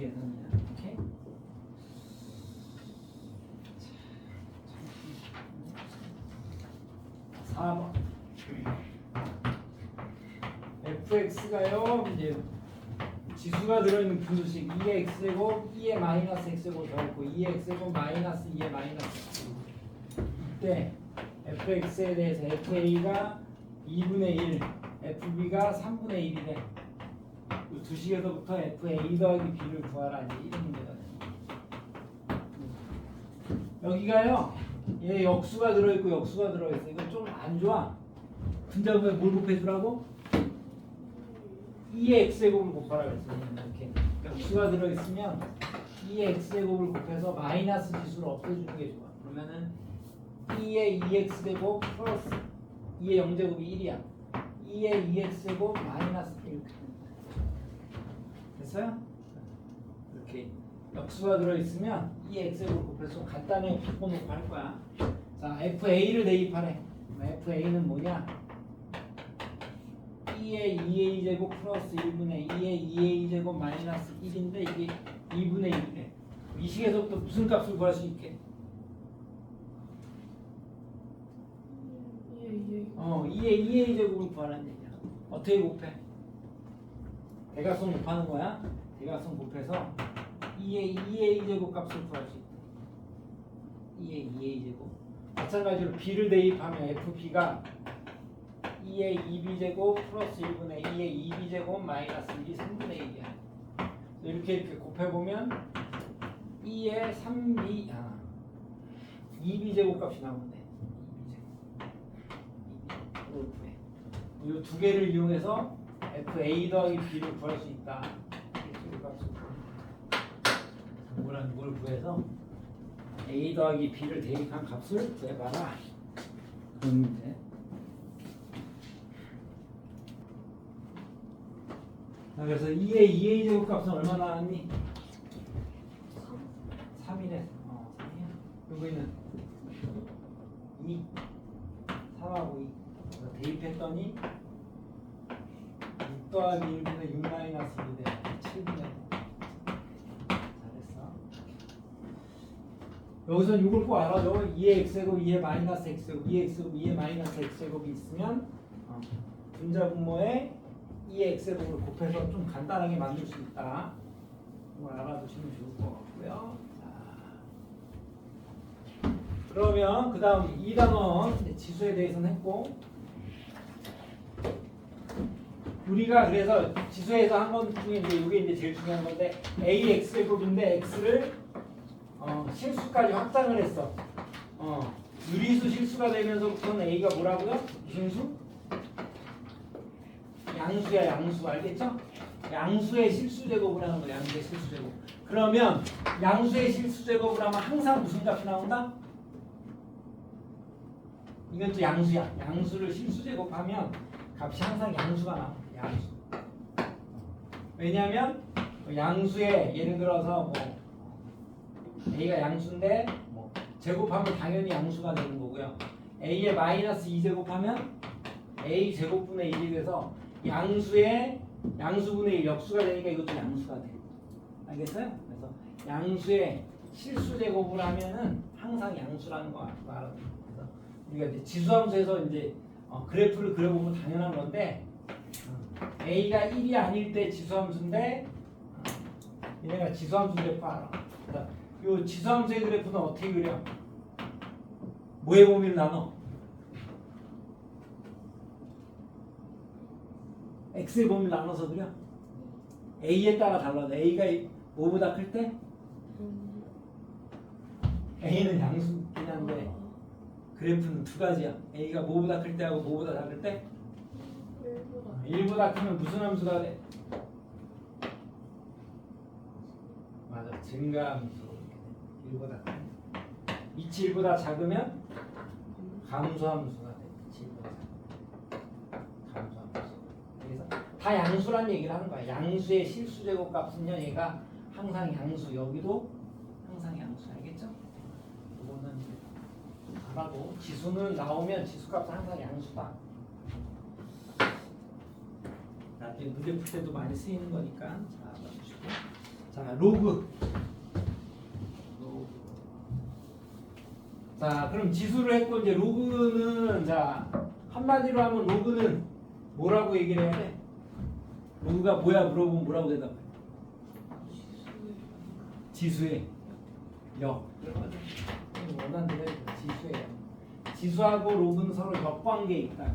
계산이야. 오케이? 4번. fx가요 이제 지수가 들어있는 분수식 2의 x제곱 2의 마이너스 x제곱 더했고 2의 x제곱 마이너스 2의 마이너스 x. 이때 fx에 대해서 fa가 2분의 1, fb가 3분의 1이래. 이 두 식에서부터 fa 더하기 b를 구하라. 이제 이런 문제가 돼. 여기가요 얘 역수가 들어있고 역수가 들어있어. 이거 좀 안 좋아. 분자분에 뭘 곱해주라고? 2의 x제곱을 곱하라 그랬어. 이렇게 역수가 들어있으면 2의 x제곱을 곱해서 마이너스 지수를 없애주는 게 좋아. 그러면은 2의 2x제곱 플러스 2의 0제곱이 1이야. 2의 2x제곱 마이너스 1. 됐어요? 이렇게 역수가 들어있으면 2의 x제곱을 곱해서 간단하게 바꿔놓고 할 거야. 자, fa를 대입하래. fa는 뭐냐? 2의 2a 제곱 플러스 1분의 2의 2a 제곱 마이너스 1인데 이게 2분의 1이래. 이 식에서부터 무슨 값을 구할 수 있게? 2의 2a 제곱을 구하라는 얘기야. 어떻게 곱해? 대각선 곱하는 거야. 대각선 곱해서 2의 2a 제곱 값을 구할 수 있다. 2의 2a 제곱. 마찬가지로 b를 대입하면 fb가 2의 2b 제곱 플러스 1분의 2의 2b 제곱 마이너스 1이 3분의 1이야. 이렇게 곱해보면 2의 3b 2b 제곱 값이 나오는데 2b 제곱. 이 두 개를 이용해서 fa 더하기 b를 구할 수 있다. 뭘 구해서 a 더하기 b를 대입한 값을 구해봐라. 그런 문제. 자, 그래서 2의 2a 제곱 값은 얼마 나왔니? 3이네. 3이야. 여기는 2, 3하고 2. 대입했더니 6 더하기 1분의 6 마이너스 1이 돼. 7분의 9. 잘했어. 여기서 6을 꼭 알아줘. 2의 x제곱, 2의 마이너스 x제곱, 2의 x제곱, 2의 마이너스 x제곱이 있으면 분자 분모에 2의 x제곱을 곱해서 좀 간단하게 만들 수 있다. 이걸 알아두시면 좋을 것 같고요. 자, 그러면 그 다음 2단원 지수에 대해서는 했고, 우리가 그래서 지수에서 한 건 중에 이제 이게 이제 제일 중요한 건데 a x제곱인데 x를 실수까지 확장을 했어. 유리수 실수가 되면서부터는 a가 뭐라고요? 무슨 수? 양수야, 양수. 알겠죠? 양수의 실수 제곱을 하는 거야. 양수의 실수 제곱. 그러면 양수의 실수 제곱을 하면 항상 무슨 값이 나온다? 이건 또 양수야. 양수를 실수 제곱하면 값이 항상 양수가 나와. 양수. 왜냐하면 양수에 예를 들어서 뭐 a가 양수인데 뭐 제곱하면 당연히 양수가 되는 거고요. a의 마이너스 2제곱하면 a 제곱분의 1이 돼서 양수의 양수분의 1 역수가 되니까 이것도 양수가 돼. 알겠어요? 그래서 양수의 실수 제곱을 하면은 항상 양수라는 거 알아요. 그래서 우리가 이제 지수함수에서 이제 그래프를 그려보면 당연한 건데 a가 1이 아닐 때 지수함수인데 얘네가 지수함수 그래프 알아. 이 지수함수의 그래프는 어떻게 그려? 뭐의 범위를 나눠? x의 범위를 나눠서 그려? a에 따라 달라. a가 뭐보다 클 때? a는 양수긴 한데 그래프는 두 가지야. a가 뭐보다 클 때하고 뭐보다 작을 때? 1보다 크면 무슨 함수가 돼? 맞아, 증가함수. 1보다 크. 위치 1보다 작으면 감소함수가 돼. 위치 1보다 작으면 감소함수. 그래서 다 양수란 얘기를 하는 거야. 양수의 실수 제곱 값은요, 얘가 항상 양수. 여기도 항상 양수. 알겠죠? 이거는 알아도 지수는 나오면 지수값은 항상 양수다. 나중에 문제 풀 때도 많이 쓰이는 거니까 자, 봐주시고. 자, 자, 로그. 자, 그럼 지수를 했고 이제 로그는 자 한마디로 하면 로그는 뭐라고 얘기를 해야 돼? 로그가 뭐야 물어보면 뭐라고 대답해? 지수의 역. 원하는 대로 지수의 역. 지수하고 로그는 서로 역관계에 있다.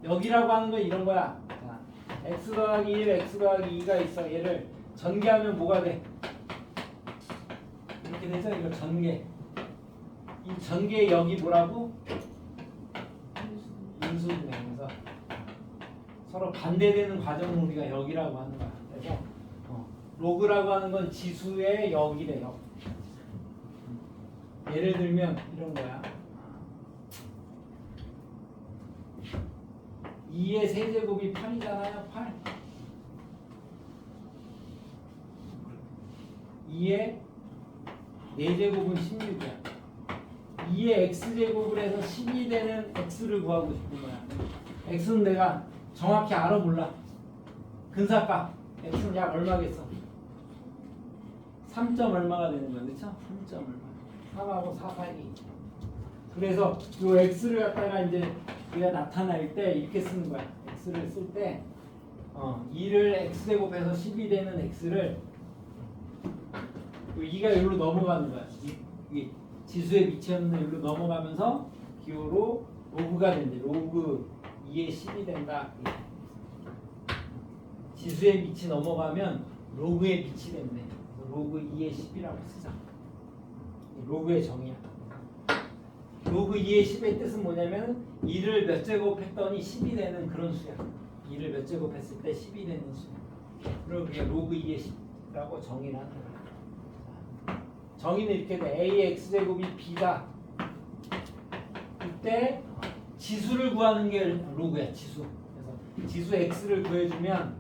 역이라고 하는 건 이런 거야. 자, x 더하기 1, x 더하기 2가 있어. 얘를 전개하면 뭐가 돼? 이렇게 되죠? 이거 전개. 이 전개의 역이 뭐라고? 인수분해에서 서로 반대되는 과정을 우리가 역이라고 하는 거야. 그래서 로그라고 하는 건 지수의 역이래. 역. 예를 들면 이런 거야. 2의 세제곱이 8이잖아요. 8. 2의 4제곱은 16이야. 2의 x제곱을 해서 10이 되는 x를 구하고 싶은 거야. x는 내가 정확히 알아 몰라. 근사값. x는 약 얼마겠어? 3. 얼마가 되는 거야. 그쵸? 3. 얼마. 3하고 4 사이. 그래서 이 x를 갖다가 이제 우리가 나타낼 때 이렇게 쓰는 거야. x를 쓸 때 2를 x제곱해서 10이 되는 x를 2가 여기로 넘어가는 거야. 이 지수의 밑이었는데 여기로 넘어가면서 기호로 로그가 된대. 로그 2의 10이 된다. 지수의 밑이 넘어가면 로그의 밑이 된대. 로그 2의 10이라고 쓰자. 로그의 정의야. 로그 2의 10의 뜻은 뭐냐면 2를 몇 제곱했더니 10이 되는 그런 수야. 2를 몇 제곱했을 때 10이 되는 수야. 그리고 그게 로그 2의 10이라고 정의를 하는 거야. 정의는 이렇게 돼. a의 x제곱이 b다. 이때 지수를 구하는 게 로그야. 지수. 그래서 지수 x를 구해주면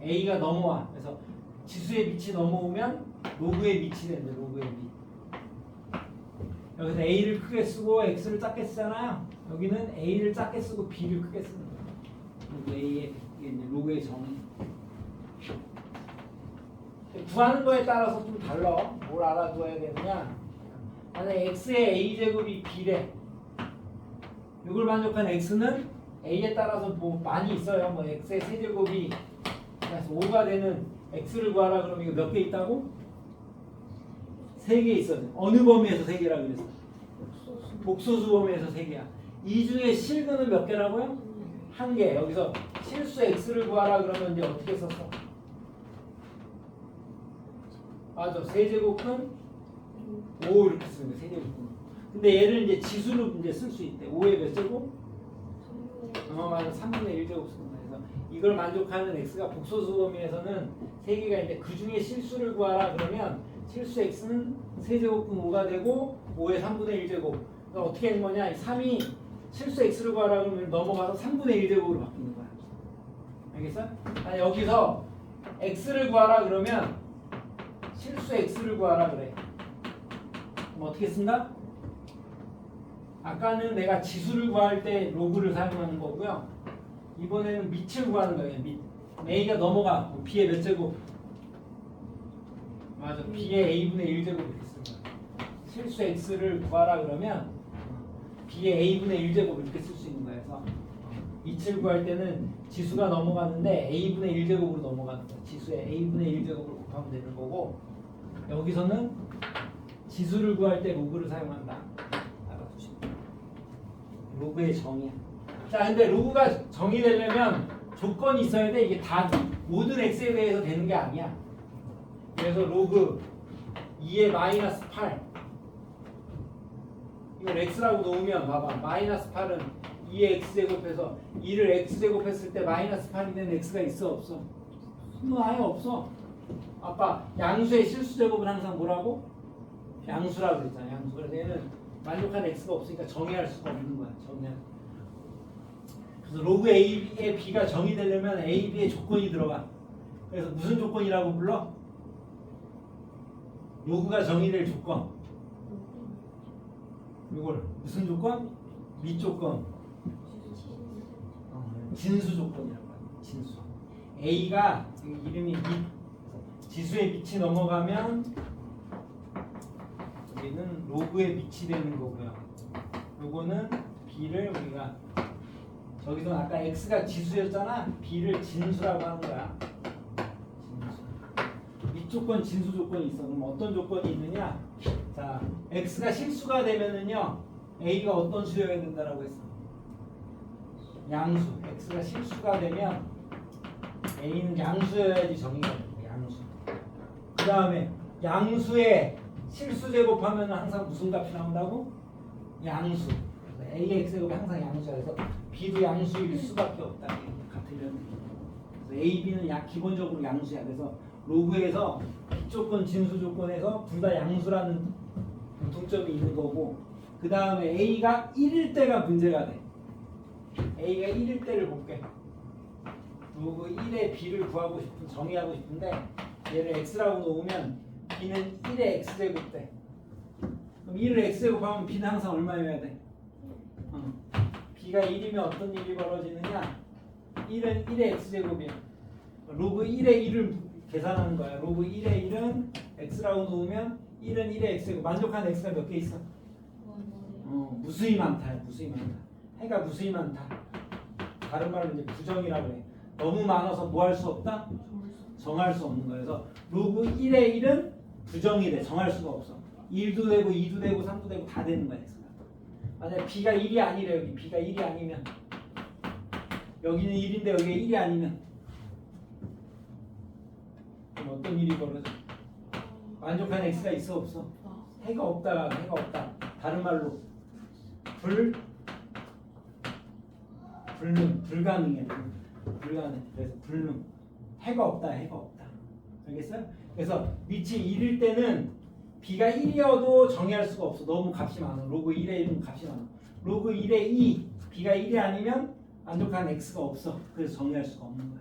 a가 넘어와. 그래서 지수의 밑이 넘어오면 로그의 밑이 된대. 로그의 밑. 여기서 a를 크게 쓰고 x를 작게 쓰잖아요. 여기는 a를 작게 쓰고 b를 크게 쓰는 거예요. 로그 a의 로그의 정의. 구하는 거에 따라서 좀 달라. 뭘 알아두어야 되느냐? 만약 x의 a제곱이 b래. 이걸 만족한 x는 a에 따라서 뭐 많이 있어요. 뭐 x의 세제곱이 5가 되는 x를 구하라 그러면 이거 몇 개 있다고? 3개 있어. 어느 범위에서 3개라 그랬어? 복소수 범위에서 3개야. 이 중에 실근은 몇 개라고요? 1개. 여기서 실수 x를 구하라 그러면 이제 어떻게 썼어? 맞아. 세제곱은 5 이렇게 쓰는 거야. 세제곱은. 근데 얘를 이제 지수로 이제 쓸 수 있대. 5의 몇 제곱? 맞아. 3분의 1 제곱 쓰는 거야. 그래서 이걸 만족하는 x가 복소수 범위에서는 3개가 있는데 그 중에 실수를 구하라 그러면 실수 x는 세제곱분 5가 되고 5의 3분의 1 제곱. 그러니까 어떻게 되는 거냐? 3이 실수 x를 구하라 그러면 넘어가서 3분의 1 제곱으로 바뀌는 거야. 알겠어? 아니, 여기서 x를 구하라 그러면 실수 x를 구하라 그래. 그럼 어떻게 쓴다? 아까는 내가 지수를 구할 때 로그를 사용하는 거고요. 이번에는 밑을 구하는 거예요. 밑. a가 넘어가. b의 몇 제곱? 맞아. b의 a분의 1제곱 이렇게 쓰는 거야. 실수 x를 구하라 그러면 b의 a분의 1제곱 이렇게 쓸 수 있는 거야. 그래서 밑을 구할 때는 지수가 넘어가는데 a분의 1제곱으로 넘어가는 거야. 지수의 a분의 1제곱을 곱하면 되는 거고, 여기서는 지수를 구할 때 로그를 사용한다. 알아두시면 로그의 정의야. 자, 근데 로그가 정의되려면 조건이 있어야 돼. 이게 다 모든 x에 대해서 되는 게 아니야. 그래서 로그 2의 마이너스 8 이걸 x라고 놓으면 봐봐. 마이너스 8은 2의 x제곱해서 2를 x제곱했을 때 마이너스 8이 되는 x가 있어 없어? 아예 없어. 아까 양수의 실수제곱은 항상 뭐라고? 양수라고 그랬잖아. 양수. 그래서 얘는 만족한 x가 없으니까 정의할 수가 없는 거야. 정의할. 그래서 로그 a의 b가 정의되려면 a, b의 조건이 들어가. 그래서 무슨 조건이라고 불러? 로그가 정의될 조건. 이걸 무슨 조건? 밑 조건. 진수 조건이라고 해요. 진수. a가 이름이 밑. 지수의 밑이 넘어가면 여기는 로그의 밑이 되는 거고요. 요거는 b를 우리가 저기서 아까 x가 지수였잖아. b를 진수라고 하는 거야. 진수. 밑조건 진수 조건이 있어. 그럼 어떤 조건이 있느냐? 자, x가 실수가 되면은요 a가 어떤 수여야 된다라고 했어? 양수. x가 실수가 되면 a는 양수여야지 정의가 되고 양수. 그 다음에 양수에 실수 제곱하면 항상 무슨 값이 나온다고? 양수. 그래서 a의 x제곱이 항상 양수야. 그래서 b도 양수일 수밖에 없다. 같은 이런 느낌. 그래서 a, b는 기본적으로 양수야. 그래서 로그에서 조건, 진수 조건에서 둘 다 양수라는 공통점이 있는 거고, 그 다음에 a가 1일 때가 문제가 돼. a가 1일 때를 볼게. 로그 1의 b를 구하고 싶은, 정의하고 싶은데 얘를 x라고 놓으면 b는 1의 x제곱 돼. 그럼 1을 x제곱하면 b는 항상 얼마여야 돼? b가 1이면 어떤 일이 벌어지느냐? 1은 1의 x제곱이야. 로그 1의 1을 계산하는 거야. 로그 1의 1은 x라고 놓으면 1은 1의 x제곱. 만족한 x가 몇 개 있어? 무수히 많다. 무수히 많다. 해가 무수히 많다. 다른 말로 이제 부정이라고 해. 너무 많아서 뭐 할 수 없다? 정할 수 없는 거예요. 그래서 로그 1의 1은 부정이 돼. 정할 수가 없어. 1도 되고 2도 되고 3도 되고 다 되는 거야. 만약에 b가 1이 아니래. 여기 b가 1이 아니면 여기는 1인데 여기가 1이 아니면 그럼 어떤 일이 벌어져? 만족한 x가 있어 없어? 해가 없다가 해가 없다. 다른 말로 불가능해. 불가능. 그래서 불능. 해가 없다. 해가 없다. 알겠어요? 그래서 밑이 1일 때는 b가 1이어도 정의할 수가 없어. 너무 값이 많아. 로그 1의 1은 값이 많아. 로그 1의 2, b가 1이 아니면 만족한 x가 없어. 그래서 정의할 수가 없는 거야.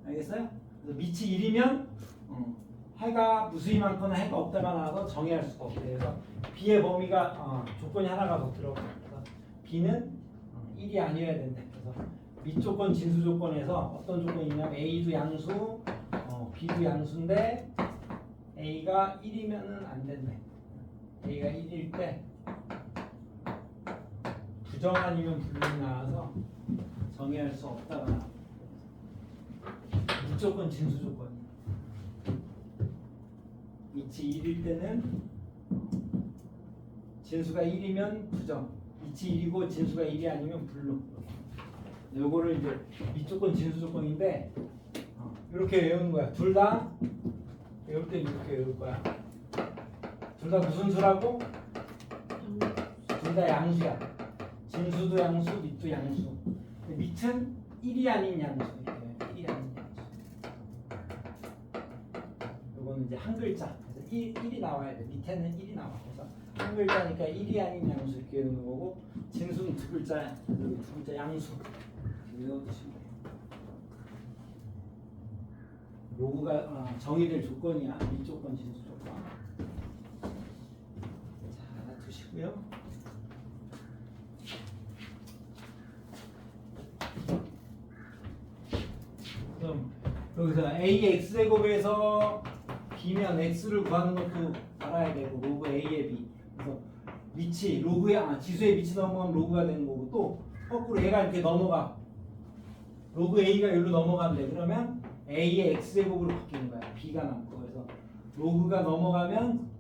알겠어요? 그래서 밑이 1이면 해가 무수히 많거나 해가 없다가 나와서 정의할 수가 없대. 그래서 b의 범위가 조건이 하나가 더 들어가. 그래서 b는 1이 아니어야 된다. 그래서 밑조건, 진수조건에서 어떤 조건이 있냐면 a도 양수, b도 양수인데 a가 1이면은 안 된대. a가 1일 때 부정 아니면 불능이 나와서 정의할 수 없다가 나와. 밑조건, 진수조건. 밑이 1일 때는 진수가 1이면 부정, 밑이 1이고 진수가 1이 아니면 불능. 요거를 이제 밑조건, 진수조건인데 이렇게 외우는 거야. 둘 다 외울 때 이렇게 외울 거야. 둘 다 무슨 수라고? 둘 다 양수야. 진수도 양수, 밑도 양수. 밑은 1이 아닌 양수. 1이 아닌 양수. 요거는 이제 한 글자. 그래서 1이 나와야 돼. 밑에는 1이 나와. 그래서 한 글자니까 1이 아닌 양수 이렇게 외우는 거고, 진수는 두 글자야. 여기 두 글자 양수. 외워두시면 돼요. 로그가 정의될 조건이야. 밑조건, 진수조건. 자, 두시고요. 그럼 여기서 a x제곱에서 b면 x를 구하는 것도 알아야 되고, 로그 a의 b. 그래서 밑이 로그의 지수의 밑이 넘어가면 로그가 되는 거고, 또 거꾸로 얘가 이렇게 넘어가. 로그 a가 여기로 넘어간대. 그러면 a의 x제곱으로 바뀌는 거야. b가 남고. 그래서 로그가 넘어가면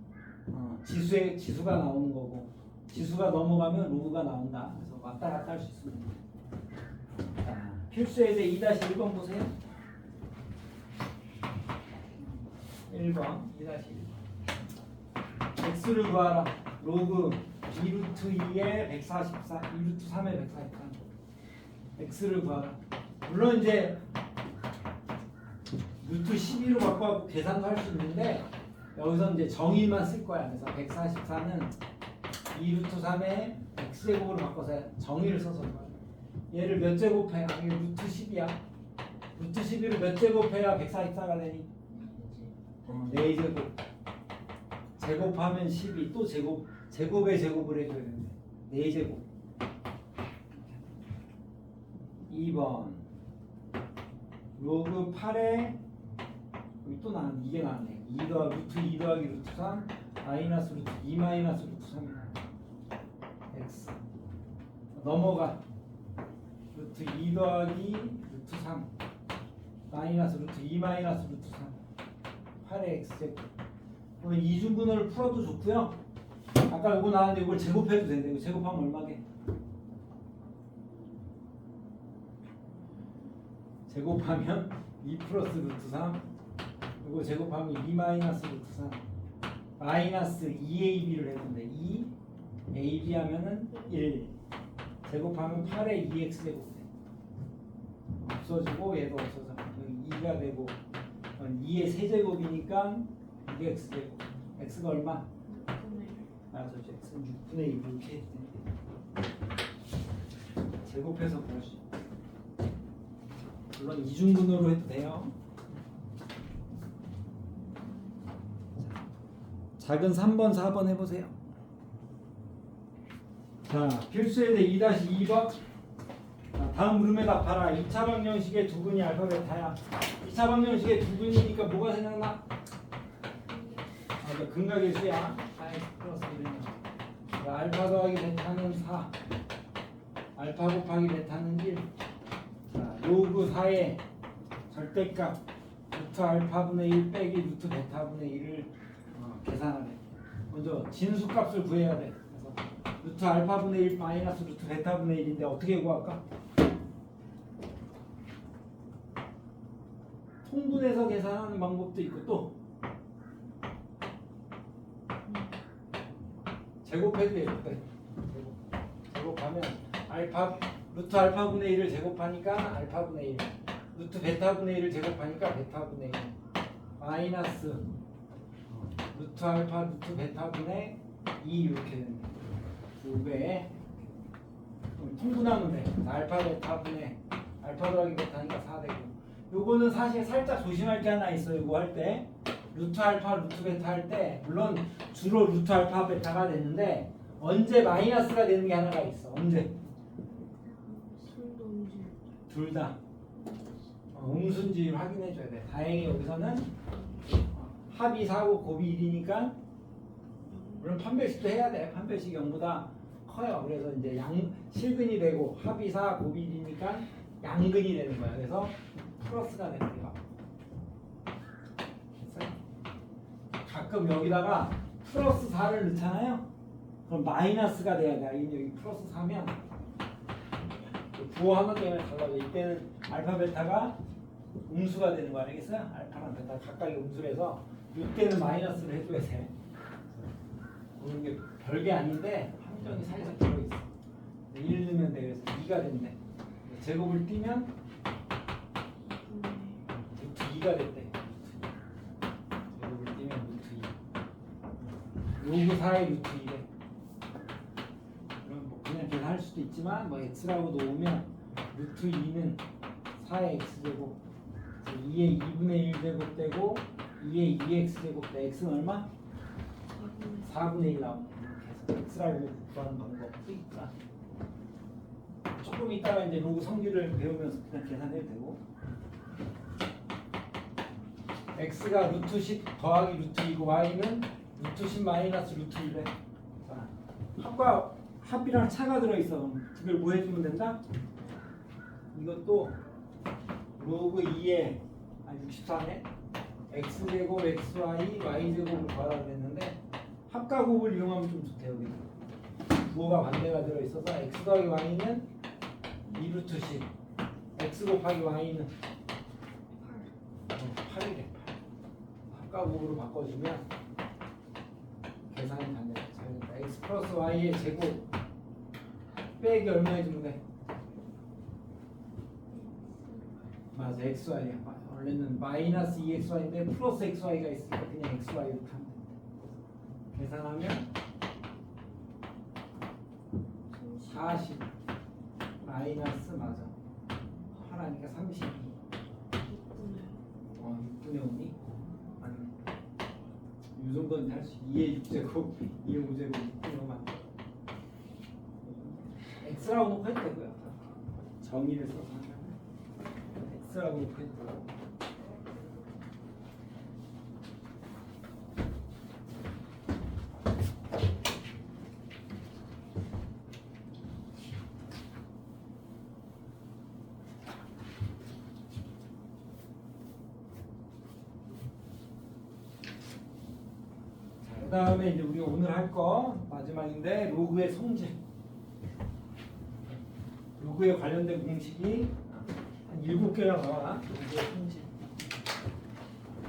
지수가 나오는 거고, 지수가 넘어가면 로그가 나온다. 그래서 왔다 갔다 할 수 있습니다. 자, 필수예제 2-1번 보세요. 1번 2-1번. x를 구하라. 로그 b루트 2의 144, 2루트 3의 143. x를 구하라. 물론 이제 루트 12로 바꿔갖고 계산도 할 수 있는데, 여기서 이제 정의만 쓸 거야. 그래서 144는 2루트 3의 x제곱으로 바꿔서 정의를 써서 거야. 얘를 몇 제곱해? 이게 루트 10이야. 루트 12를 몇 제곱해야 144가 되니? 4제곱. 제곱하면 12. 또 제곱의 제곱을 해줘야 되는데 4제곱. 2번 로그 8의 여기 또 나왔네. 이게 나왔네. 2 더하기 루트 2 더하기 루트 3 마이너스 루트 2 마이너스 루트 3 x 넘어가 루트 2 더하기 루트 3 마이너스 루트 2 마이너스 루트 3 8의 x제곱. 그러면 이중근호를 풀어도 좋고요. 아까 이거 나왔는데 이걸 제곱해도 되는데 이거 제곱하면 얼마게? 제곱하면 2 플러스 루트 3 이거 제곱하면 2 마이너스 루트 3 마이너스 2ab를 했는데 2ab 하면은 1 제곱하면 8의 2x제곱 없어지고 얘도 없어져 여기 2가 되고 2의 세제곱이니까 2x제곱 x가 얼마? 맞아 x는 6분의 2 이렇게 해도 되는데 제곱해서 구할 수 있다. 물론 이중근호로 해도 돼요. 작은 3번 4번 해보세요. 자 필수에 대해 2-2번 다음 물음에 답하라. 2차 방정식의 두 근이 알파 베타야. 2차 방정식의 두 근이니까 뭐가 생각나? 맞아 근각의 수야. 플러스 1이면 알파 더하기 베타는 4 알파 곱하기 베타는 1 자, 로그 4의 절대값 루트 알파분의 1 빼기 루트 베타분의 1을 계산하래. 먼저 진수값을 구해야 돼. 그래서 루트 알파분의 1 마이너스 루트 베타분의 1인데 어떻게 구할까? 통분해서 계산하는 방법도 있고 또 제곱해도 되겠다. 제곱하면 알파 루트 알파분의 1을 제곱하니까 알파분의 1 루트 베타분의 1을 제곱하니까 베타분의 1 마이너스 루트 알파 루트 베타분의 2 이렇게 됩니다. 2배 통분하면 돼. 알파 베타분의 알파 더하기 베타니까 4 되고 요거는 사실 살짝 조심할 게 하나 있어요. 이거 할 때 루트 알파 루트 베타 할 때 물론 주로 루트 알파 베타가 되는데 언제 마이너스가 되는 게 하나가 있어. 언제? 둘 다 음순지를 확인해 줘야 돼. 다행히 여기서는 합이 4고 곱이 1이니까 물론 판별식도 해야 돼. 판별식이 0보다 커요. 그래서 이제 실근이 되고 합이 4 곱이 1이니까 양근이 되는 거야. 그래서 플러스가 되는 거야. 가끔 여기다가 플러스 4를 넣잖아요. 그럼 마이너스가 돼야 돼. 여기 플러스 4면 부호 하나 때문에 달라져. 이때는 알파 베타가 음수가 되는 거 알겠어요? 알파랑 베타 각각의 음수라서 이때는 마이너스를 해줘야 돼. 그런 게 별게 아닌데 함정이 살짝 들어있어. 1 넣으면 돼. 그래서 2가 된대. 제곱을 띄면 루트 2가 됐대. 제곱을 띄면 루트 2. 로그 4의 루트 2래. 그럼 뭐 그냥 계산할 수도 있지만 뭐 x라고 놓으면 루트 2는 4의 x제곱 2의 2분의 1제곱 되고 2의 2x제곱 돼. x는 얼마? 4분의 1 나오네. 그래서 x라고 구하는 방법도 있구나. 조금 이따가 이제 로그 성질을 배우면서 그냥 계산해도 되고 x가 루트 10 더하기 루트 2고 y는 루트 10 마이너스 루트 1래. 자, 합과 합이랑 차가 들어있어. 그걸 뭐 해주면 된다? 이것도 로그 2에 63에 x제곱 xy y제곱을 구하라 그랬는데 합과 곱을 이용하면 좀 좋대요. 여기 부호가 반대가 들어있어서 x 더하기 y는 2루트 10 x 곱하기 y는 8이래. 8 합과 곱으로 바꿔주면 계산이 반대가 잘 된다. x 플러스 y의 제곱 빼기 얼마 해주면 돼? 맞아, xy야. 원래는 마이너스 2xy인데 플러스 xy가 있으니까 그냥 xy 이렇게 하면 된다. 계산하면 40 마이너스 맞아 8하니까 32 6분의 5니? 아니 이 정도는 할 수 2의 6제곱 2의 5제곱 6분의 5만 x라고 놓고 해도 되고요. 정의를 써서 x라고 놓고 해도 되고 다음에 이제 우리가 오늘 할 거 마지막인데 로그의 성질. 로그에 관련된 공식이 한 7개가 나와. 로그의 성질.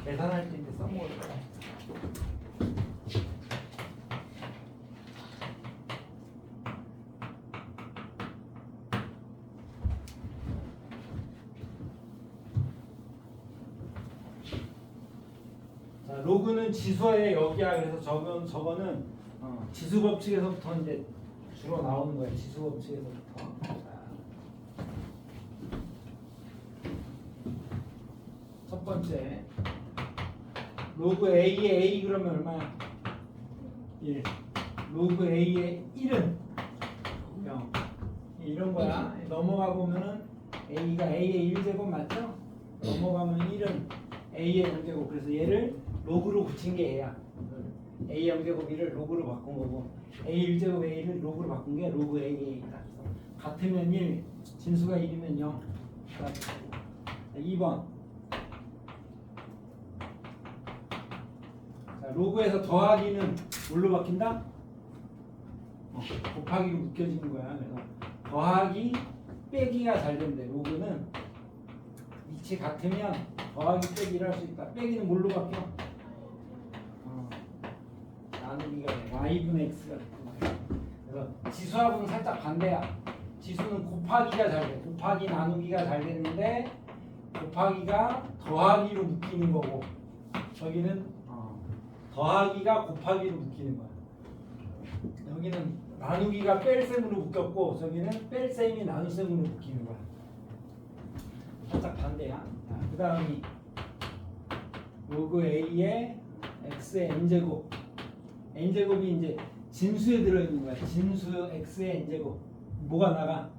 계산할 때 이제 써먹을 거야. 자, 로그는 지수의 역이야. 그래서 저거는 지수 법칙에서부터 이제 주로 나오는 거예요. 지수 법칙에서부터. 자, 첫 번째 로그 A의 A 그러면 얼마야? 1. 로그 A의 1은 0. 이런 거야. 넘어가 보면은 A가 A의 1제곱 맞죠? 넘어가면 1은 A의 0제곱. 그래서 얘를 로그로 붙인 게 얘야. A 0제곱 1을 로그로 바꾼 거고 A 1제곱 A를 로그로 바꾼 게 로그 A다. 같으면 1, 진수가 1이면 0. 2번. 자, 로그에서 더하기는 뭘로 바뀐다? 곱하기로 묶여지는 거야. 그래서 더하기 빼기가 잘 된대. 로그는 위치 같으면 더하기 빼기를 할 수 있다. 빼기는 뭘로 바뀌어? 나누기가 돼. y분의 x가 됐구나. 그래서 지수하고는 살짝 반대야. 지수는 곱하기가 잘 돼. 곱하기 나누기가 잘 되는데 곱하기가 더하기로 묶이는 거고 저기는 더하기가 곱하기로 묶이는 거야. 여기는 나누기가 뺄셈으로 묶였고 저기는 뺄셈이 나눗셈으로 묶이는 거야. 살짝 반대야. 그 다음이 로그 a의 x의 n제곱. n제곱이 이제 진수에 들어있는 거야. 진수 x의 n제곱. 뭐가 나가?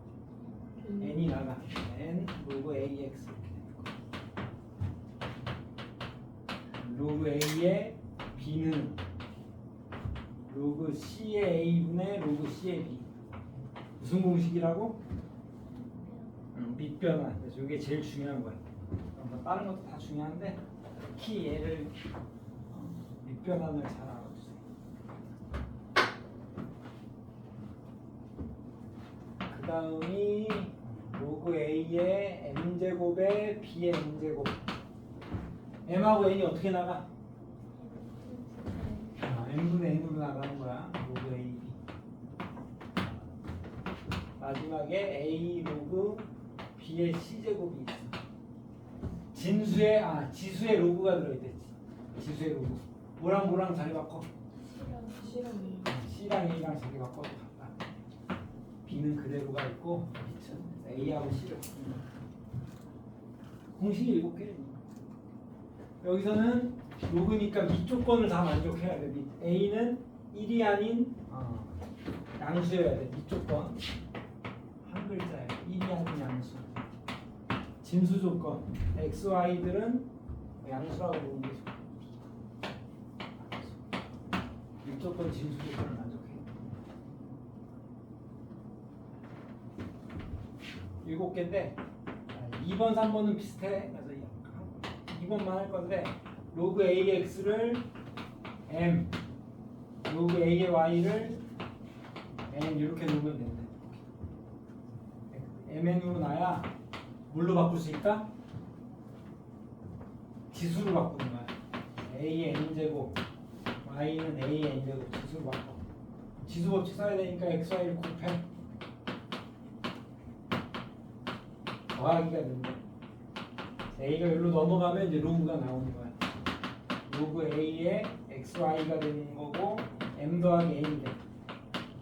n이 나가. n 로그 ax 로그 a의 b는 로그 c의 a분의 로그 c의 b. 무슨 공식이라고? 밑변환. 그래서 이게 제일 중요한 거야. 다른 것도 다 중요한데 특히 얘를 밑변환을 잘 알아주세요. 그 다음이 로그 a의 m제곱에 b의 n제곱. m하고 n이 어떻게 나가? n분의 n으로 나가는 거야. 로그 a, b. 마지막에 a 로그 b의 c제곱이 있어. 지수의 로그가 들어있댔지. 지수의 로그. 뭐랑 자리 바꿔? C랑 A랑 자리 바꿔. B는 그대로가 있고 A하고 C를 바꾸는 거야. 공식이 7개. 여기서는 로그니까 밑조건을 다 만족해야 돼. A는 1이 아닌 양수여야 돼. 밑조건. 한 글자에 1이 아닌 양수. 진수 조건. X, Y들은 양수라고 보는 게 좋아. 밑조건 진수 조건을 만족해. 7개인데 2번, 3번은 비슷해. 그래서 2번만 할 건데 로그 AX를 M, 로그 A의 Y를 N 이렇게 놓으면 된대. MN으로 놔야 뭘로 바꿀 수 있다? 지수로 바꾸는 거야. A의 N제곱, Y는 A의 N제곱 지수로 바꿔. 지수 법칙 써야 되니까 X, Y를 곱해. 더하기가 된대. A가 여기로 넘어가면 이제 로그가 나오는 거야. 로그 A의 XY가 되는 거고 M 더하기 N이 돼.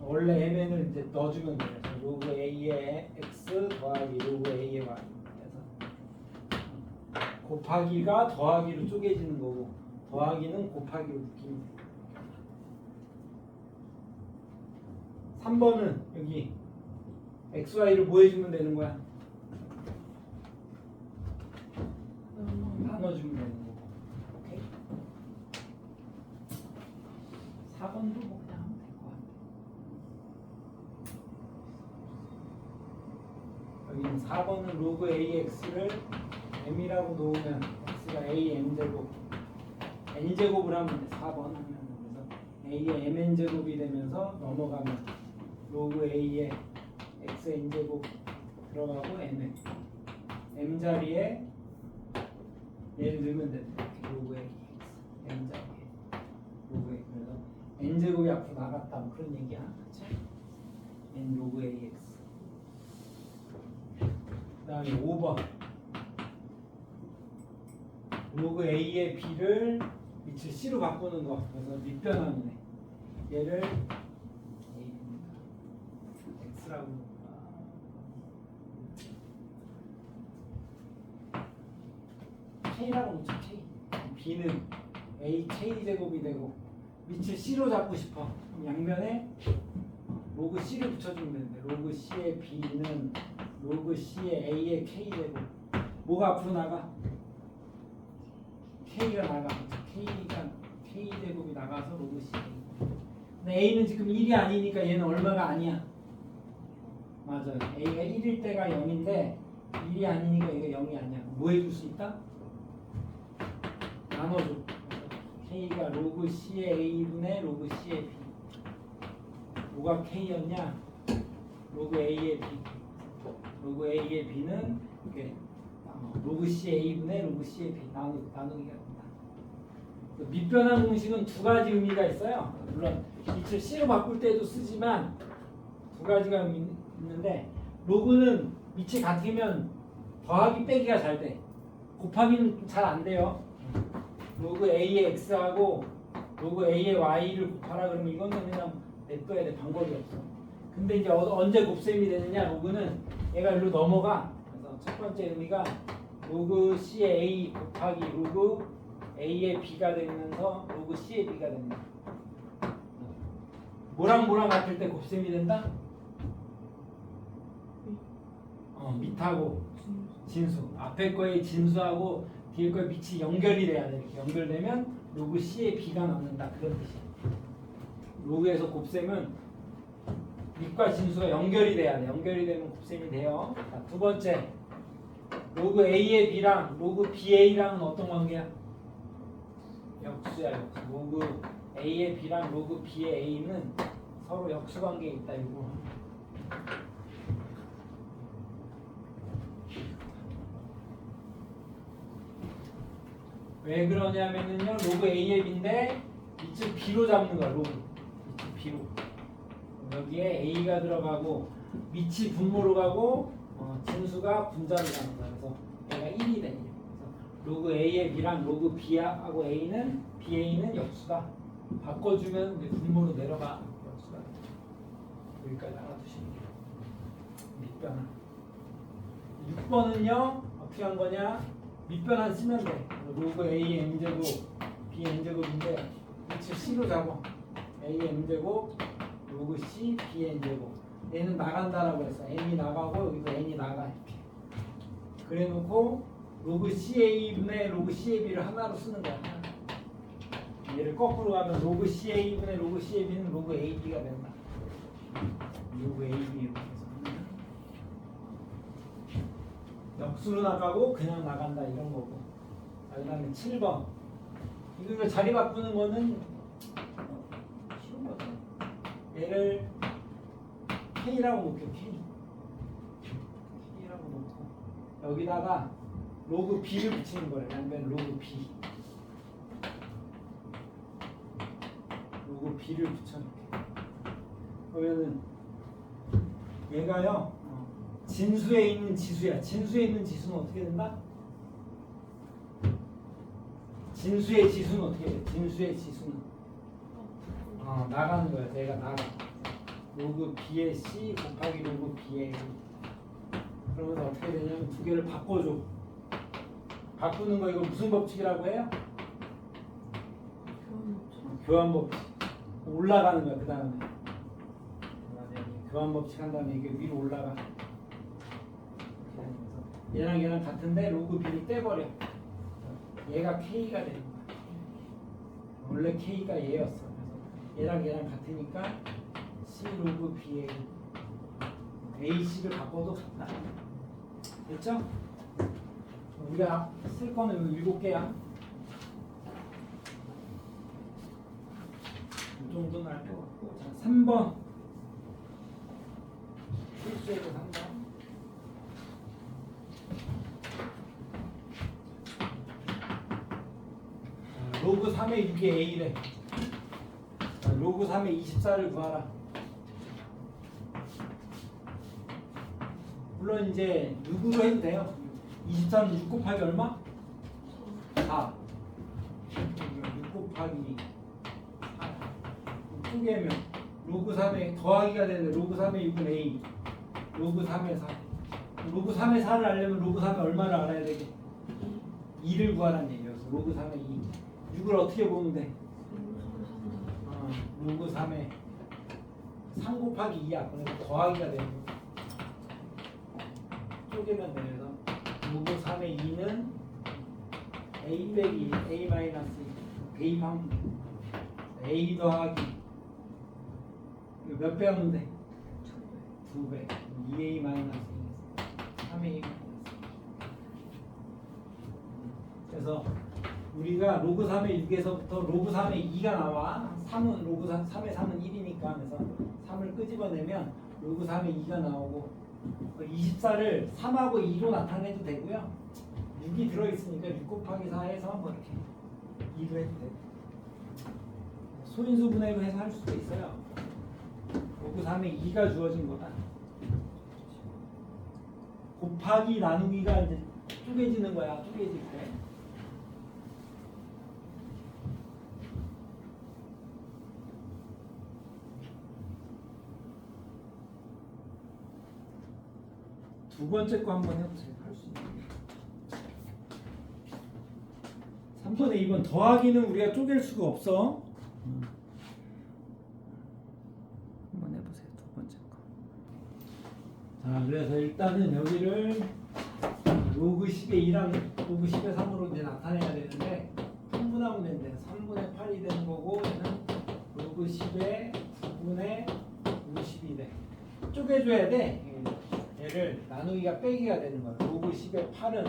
원래 MN을 이제 넣어주면 돼. 그래서 로그 A의 X 더하기 로그 A의 Y. 그래서 곱하기가 더하기로 쪼개지는 거고 더하기는 곱하기로 묶이는 거. 3번은 여기 XY를 뭐 해주면 되는 거야? 나눠주면 되는 거고. 오케이? 4번도 뭐 그냥 하면 될 것 같아. 여기는 4번은 로그 AX를 M이라고 놓으면 X가 A M제곱 N제곱을 하면 돼. 4번 하면. 그래서 a의 mn 제곱이 되면서 넘어가면 로그 a의 xn 제곱 들어가고 m 자리에 얘를 넣으면 된다. 로그 a m 자리에 로그 a 그래서 n 제곱이 앞으로 나갔다 뭐 그런 얘기야. 그렇지? n 로그 ax. 그다음에 5번 로그 a의 b를 밑을 c로 바꾸는 거. 그래서 밑변환이네. 얘를 x라고 k라고 놓죠. k. b는 a k 제곱이 되고 밑을 c로 잡고 싶어. 그럼 양면에 로그 c를 붙여주면 되는데 로그 c의 b는 로그 c의 a의 k 제곱. 뭐가 앞으로 나가? k가 나가. k가 k 제곱이 나가서 로그 c. 근데 a는 지금 1이 아니니까 얘는 얼마가 아니야? 맞아요. a가 1일 때가 0인데 1이 아니니까 이거 0이 아니야. 뭐 해줄 수 있다? 나눠줘. k가 로그 c의 a분의 로그 c의 b. 뭐가 k였냐? 로그 a의 b. 로그 a의 b는 이렇게 로그 c의 a분의 로그 c의 b 나누기가 된다. 밑변환 공식은 두 가지 의미가 있어요. 물론 이를 c로 바꿀 때도 쓰지만 두 가지가 있는데 로그는 밑이 같으면 더하기 빼기가 잘 돼. 곱하기는 잘 안 돼요. 로그 a의 x하고 로그 a의 y를 곱하라 그러면 이거는 그냥 냅둬야 돼. 방법이 없어. 근데 이제 언제 곱셈이 되느냐? 로그는 얘가 일로 넘어가. 그래서 첫 번째 의미가 로그 c의 a 곱하기 로그 a의 b가 되면서 로그 c의 b가 됩니다. 뭐랑 뭐랑 같을 때 곱셈이 된다? 밑하고 진수. 앞에 거의 진수하고 뒤에 거의 밑이 연결이 돼야 돼. 이렇게 연결되면 로그 c의 b가 남는다. 그런 뜻이야. 로그에서 곱셈은 밑과 진수가 연결이 돼야 돼. 연결이 되면 곱셈이 돼요. 자, 두 번째. 로그 a의 b랑 로그 ba랑은 어떤 관계야? 역수야. 역수. 로그 a의 b랑 로그 b의 a는 서로 역수 관계에 있다. 이거. 왜 그러냐면은요. 로그 a의 b인데 밑을 b로 잡는 거야. 로그 밑을 b로. 여기에 a가 들어가고 밑이 분모로 가고 진수가 분자로 가는 거야. 그래서 얘가 1이 돼. 그래서 로그 a의 b랑 로그 b하고 a는 ba는 역수다. 바꿔주면 이제 분모로 내려가. 역수가 여기까지 알아두시면 돼요. 밑변환. 6번은요 어떻게 한 거냐? 밑변환 쓰면 돼. 로그 a m제곱 b n제곱인데 밑을 c로 잡아. a m제곱 로그 c b n제곱. 얘는 나간다라고 했어. n이 나가고 여기도 n이 나가 이렇게. 그래놓고 로그 ca분의 로그 cab를 하나로 쓰는 거야. 얘를 거꾸로 가면 로그 ca분의 로그 cab는 로그 ab가 된다. 로그 ab 이렇게 해서 역수로 나가고 그냥 나간다 이런 거고. 그 다음에 7번. 이거 자리 바꾸는 거는 쉬운 거죠. 얘를 K라고 놓을게요. K라고 놓고 여기다가 로그 B를 붙이는 거예요. 양변 로그 B. 로그 B를 붙여놓게. 그러면은 얘가요 진수에 있는 지수야. 진수에 있는 지수는 어떻게 된다? 진수의 지수는 어떻게 돼? 진수의 지수는 나가는 거야. 얘가 나가. 로그 b의 c 곱하기 로그 b의 a. 그러면서 어떻게 되냐면 두 개를 바꿔줘. 바꾸는 거 이거 무슨 법칙이라고 해요? 교환 법칙. 올라가는 거야. 그 다음에 교환 법칙 한 다음에 이게 위로 올라가. 얘랑 얘랑 같은데 로그 b를 떼버려. 얘가 k가 되는 거야. 원래 k가 얘였어. 그래서 얘랑 얘랑 같으니까 c 로그 b의 ac를 바꿔도 같다. 됐죠? 우리가 쓸 거는 7개야. 정도는 알 것 같고. 자, 3번. 필수예고 3번. 로그 3의 6의 A래. 자, 로그 3의 24를 구하라. 물론 이제 6으로 해도 돼요. 24는 6 곱하기 얼마? 4. 6 곱하기 4. 쪼개면 로그 3의 더하기가 되는데 로그 3의 6은 A. 로그 3의 4. 로그 3의 4를 알려면 로그 3의 얼마를 알아야 되게? 2를 구하라는 얘기였어. 로그 3의 2. 6을 어떻게 보면 돼? 로그 3의 3 곱하기 2야. 그래서 더하기가 되는 거. 쪼개면 되면서 로그 3의 2는 A 빼기 A 마이너스 대입하면 돼. A 더하기 이거 몇 배 하면 돼? 2배. 2A 마이너스 3A 마이너스. 그래서 우리가 로그 3의 6에서부터 로그 3의 2가 나와. 3은 로그 3의 3은 1이니까 그래서 3을 끄집어내면 로그 3의 2가 나오고 24를 3하고 2로 나타내도 되고요. 6이 들어있으니까 6 곱하기 4에서 뭐 이렇게 2로 해도 되고 소인수 분해로 해서 할 수도 있어요. 로그 3의 2가 주어진 거다. 곱하기 나누기가 이제 쪼개지는 거야. 쪼개질 때. 두 번째 거 한번 해보세요. 할 수 있는. 3번에 2번 더하기는 우리가 쪼갤 수가 없어. 한번 해보세요. 두 번째 거. 자, 그래서 일단은 여기를 로그 10의 2랑 로그 10의 3으로 이제 나타내야 되는데 분분하면 된대요. 3분의 8이 되는 거고 얘는 로그 10의 9분의 50이 돼. 쪼개줘야 돼. 얘를 나누기가 빼기가 되는 거야. 로그 10의 8은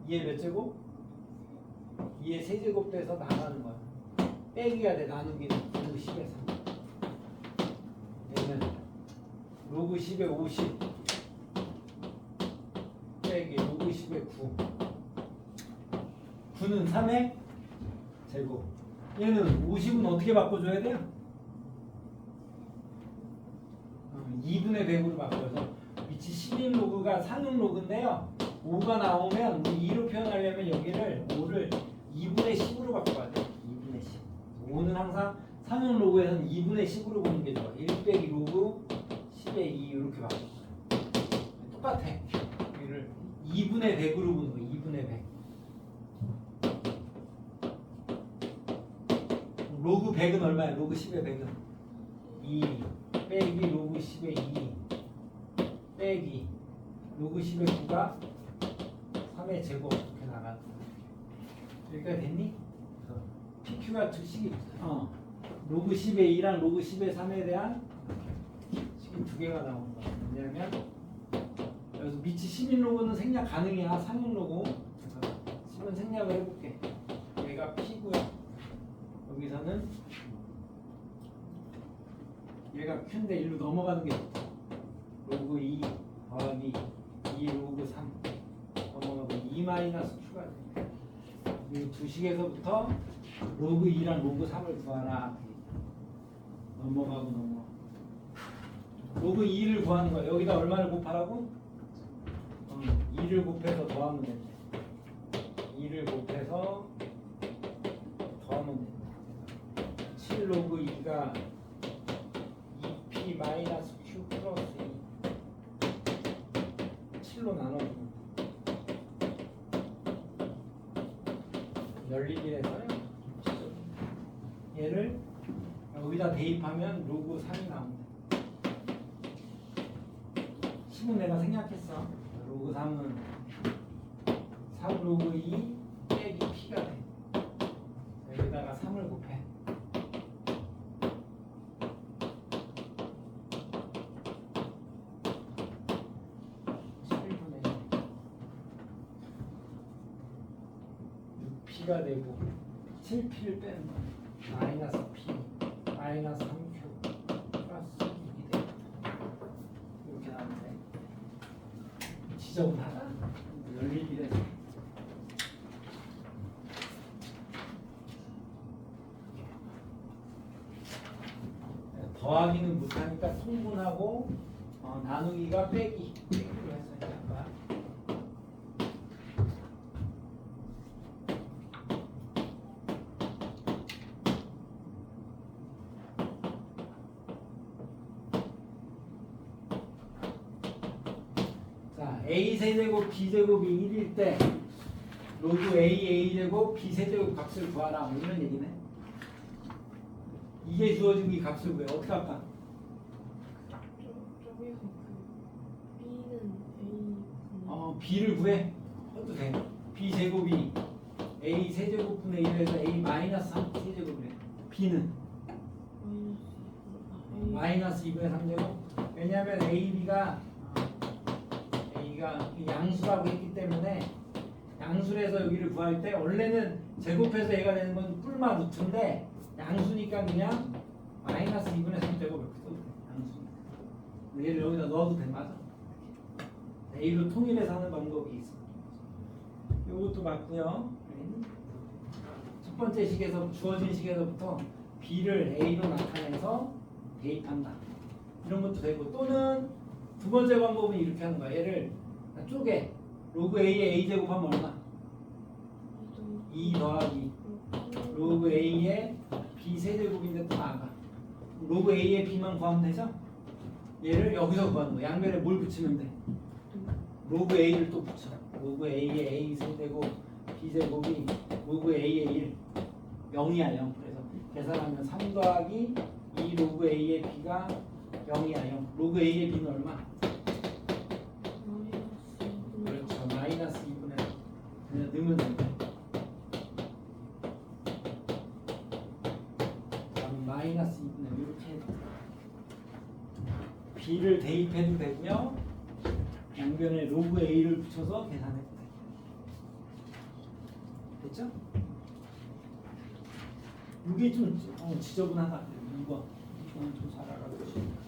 2의 몇 제곱? 2의 세제곱 돼서 나가는 거야. 빼기가 돼. 나누기는 로그 10의 3. 얘는 로그 10의 50 빼기 로그 10의 9. 9는 3의 제곱. 얘는 50은 어떻게 바꿔줘야 돼요? 2분의 100으로 바꿔서 위치 11로그가 상용 로그인데요. 5가 나오면 우리 2로 표현하려면 여기를 5를 2분의 10으로 바꿔야 돼요. 2분의 10. 5는 항상 상용 로그에서는 2분의 10으로 보는 게 좋아. 1 빼기 로그 10의 2 이렇게 바꿔. 똑같아. 여기를 2분의 100으로 보는 거야. 2분의 100. 로그 100은 얼마야? 로그 10의 100은 2 빼기 로그 10의 2 빼기 로그 10의 9가 3의 제곱 이렇게 나가는 거야. 여기까지 됐니? PQ가 식이 로그 10의 2랑 로그 10의 3에 대한 식이 두 개가 나오는 거야. 왜냐면 여기서 미치 11로그는 생략 가능이야. 상용 로그. 그래서 10은 생략을 해볼게. 얘가 P고요. 여기서는 얘가 Q인데 1로 넘어가는 게 좋다. 로그 2 더하기 2 로그 3 넘어가고 2 마이너스 Q가 돼. 이 두 식에서부터 로그 2랑 로그 3을 구하라. 넘어가고 넘어가고 로그 2를 구하는 거야. 여기다 얼마를 곱하라고? 2를 곱해서 더하면 돼. 2를 곱해서 더하면 돼. 7 로그 2가 2p 마이너스 q 플러스 2 7로 나눠주면 열리기에서요. 얘를 여기다 대입하면 로그 3이 나옵니다. 10은 내가 생략했어. 로그 3은 3 로그 2 빼기 p가 돼. 여기다가 3을 곱해. 6p가 되고 7p를 빼는 거야. 마이너스 p 마이너스 3q 플러스 2대 이렇게 나오는데 지저분하다. 열리기래. 더하기는 못하니까 통분하고 나누기가 빼기로 했어요. 아까. 자, a 세제곱 b 제곱이 1일 때 로그 a 제곱 b 세제곱 값을 구하라. 뭐 이런 얘기네. 이게 주어진 이 값을 구해. 어떻게 할까? 저기서 그 B는 A b를 구해. 해도 돼. b 제곱이 a 세제곱분의 1에서 a 마이너스 3 세제곱이래. b는 마이너스 2분의 3제곱. 왜냐하면 a가 양수라고 했기 때문에 양수에서 여기를 구할 때 원래는 제곱해서 얘가 되는 건 뿔마 루트인데 양수니까 그냥 마이너스 2분의 3제곱 이렇게 써도 돼. 양수니까. 얘를 여기다 넣어도 돼. 맞아. a로 통일해서 하는 방법이 있어. 이것도 맞고요. 첫 번째 식에서 주어진 식에서부터 b를 a로 나타내서 대입한다. 이런 것도 되고 또는 두 번째 방법은 이렇게 하는 거야. 얘를 쪼개. 로그 a에 a 제곱하면 얼마? 2 더하기 로그 a에 b 세제곱인데 또 나가. 로그 a에 b만 구하면 되죠? 얘를 여기서 구하는 거야. 양변에 뭘 붙이면 돼? 로그 a를 또 붙여. 로그 a에 a 세제곱 b 제곱이 로그 a에 1 0이야 0. 그래서 계산하면 3 더하기 2 로그 a의 b가 0이야 0. 로그 a의 b는 얼마? 그렇죠. 마이너스 2분의 그냥 넣으면 된다. 마이너스 2분의 이렇게 해도 b를 대입해도 되고요. 양변에 로그 a를 붙여서 계산해도 돼. 됐죠? 이게 좀 지저분하다. 이거 좀 잘 알아두시고.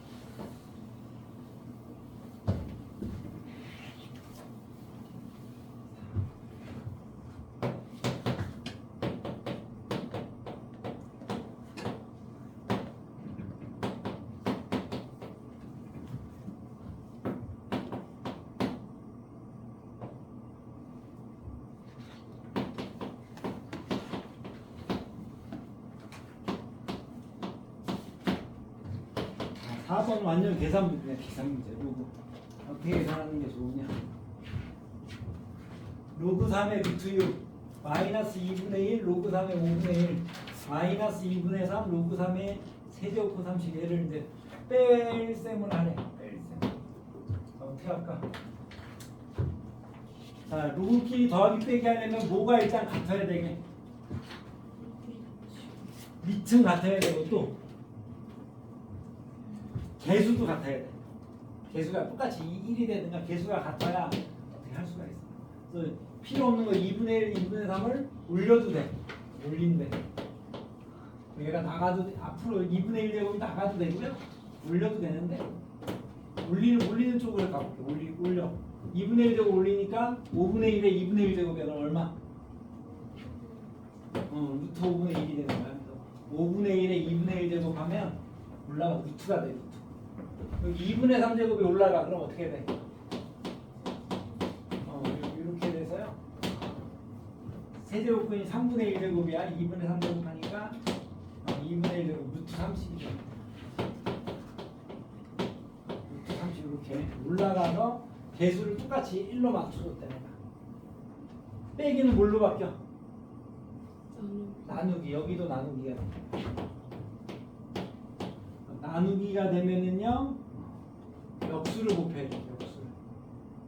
아, 4번 완전 계산 문제네. 계산 문제. 로그 어떻게 계산하는 게 좋으냐? 로그 3의 루트 6 마이너스 2분의 1 로그 3의 5분의 1 마이너스 2분의 3 로그 3의 세제곱 30 얘를 이제 뺄셈을 하네. 뺄셈. 어떻게 할까? 자, 로그끼리 더하기 빼기 하려면 뭐가 일단 같아야 되게? 밑은 같아야 되고 또 개수도 같아야 돼. 개수가 똑같이 1이 되든가 개수가 같아야 어떻게 할 수가 있어. 그래서 필요 없는 거 2분의 1, 2분의 3을 올려도 돼. 올린대. 얘가 나가도 돼. 앞으로 2분의 1 제곱이 나가도 되고요. 올려도 되는데 올리는 쪽으로 가볼게. 올려. 2분의 1 제곱 올리니까 5분의 1에 2분의 1 제곱이면 얼마? 루트 5분의 1이 되는 거야. 5분의 1에 2분의 1 제곱하면 올라가 루트가 돼. 루트. 여기 2분의 3 제곱이 올라가. 그럼 어떻게 돼? 이렇게 돼서요. 세제곱근이 3분의 1 제곱이야. 2분의 3 제곱하니까 2분의 1 제곱 루트 30이죠. 루트 30 이렇게 올라가서 개수를 똑같이 1로 맞춰줬대 내가. 빼기는 뭘로 바뀌어? 나누기. 여기도 나누기가 돼. 나누기가 되면은요 역수를 곱해야 돼.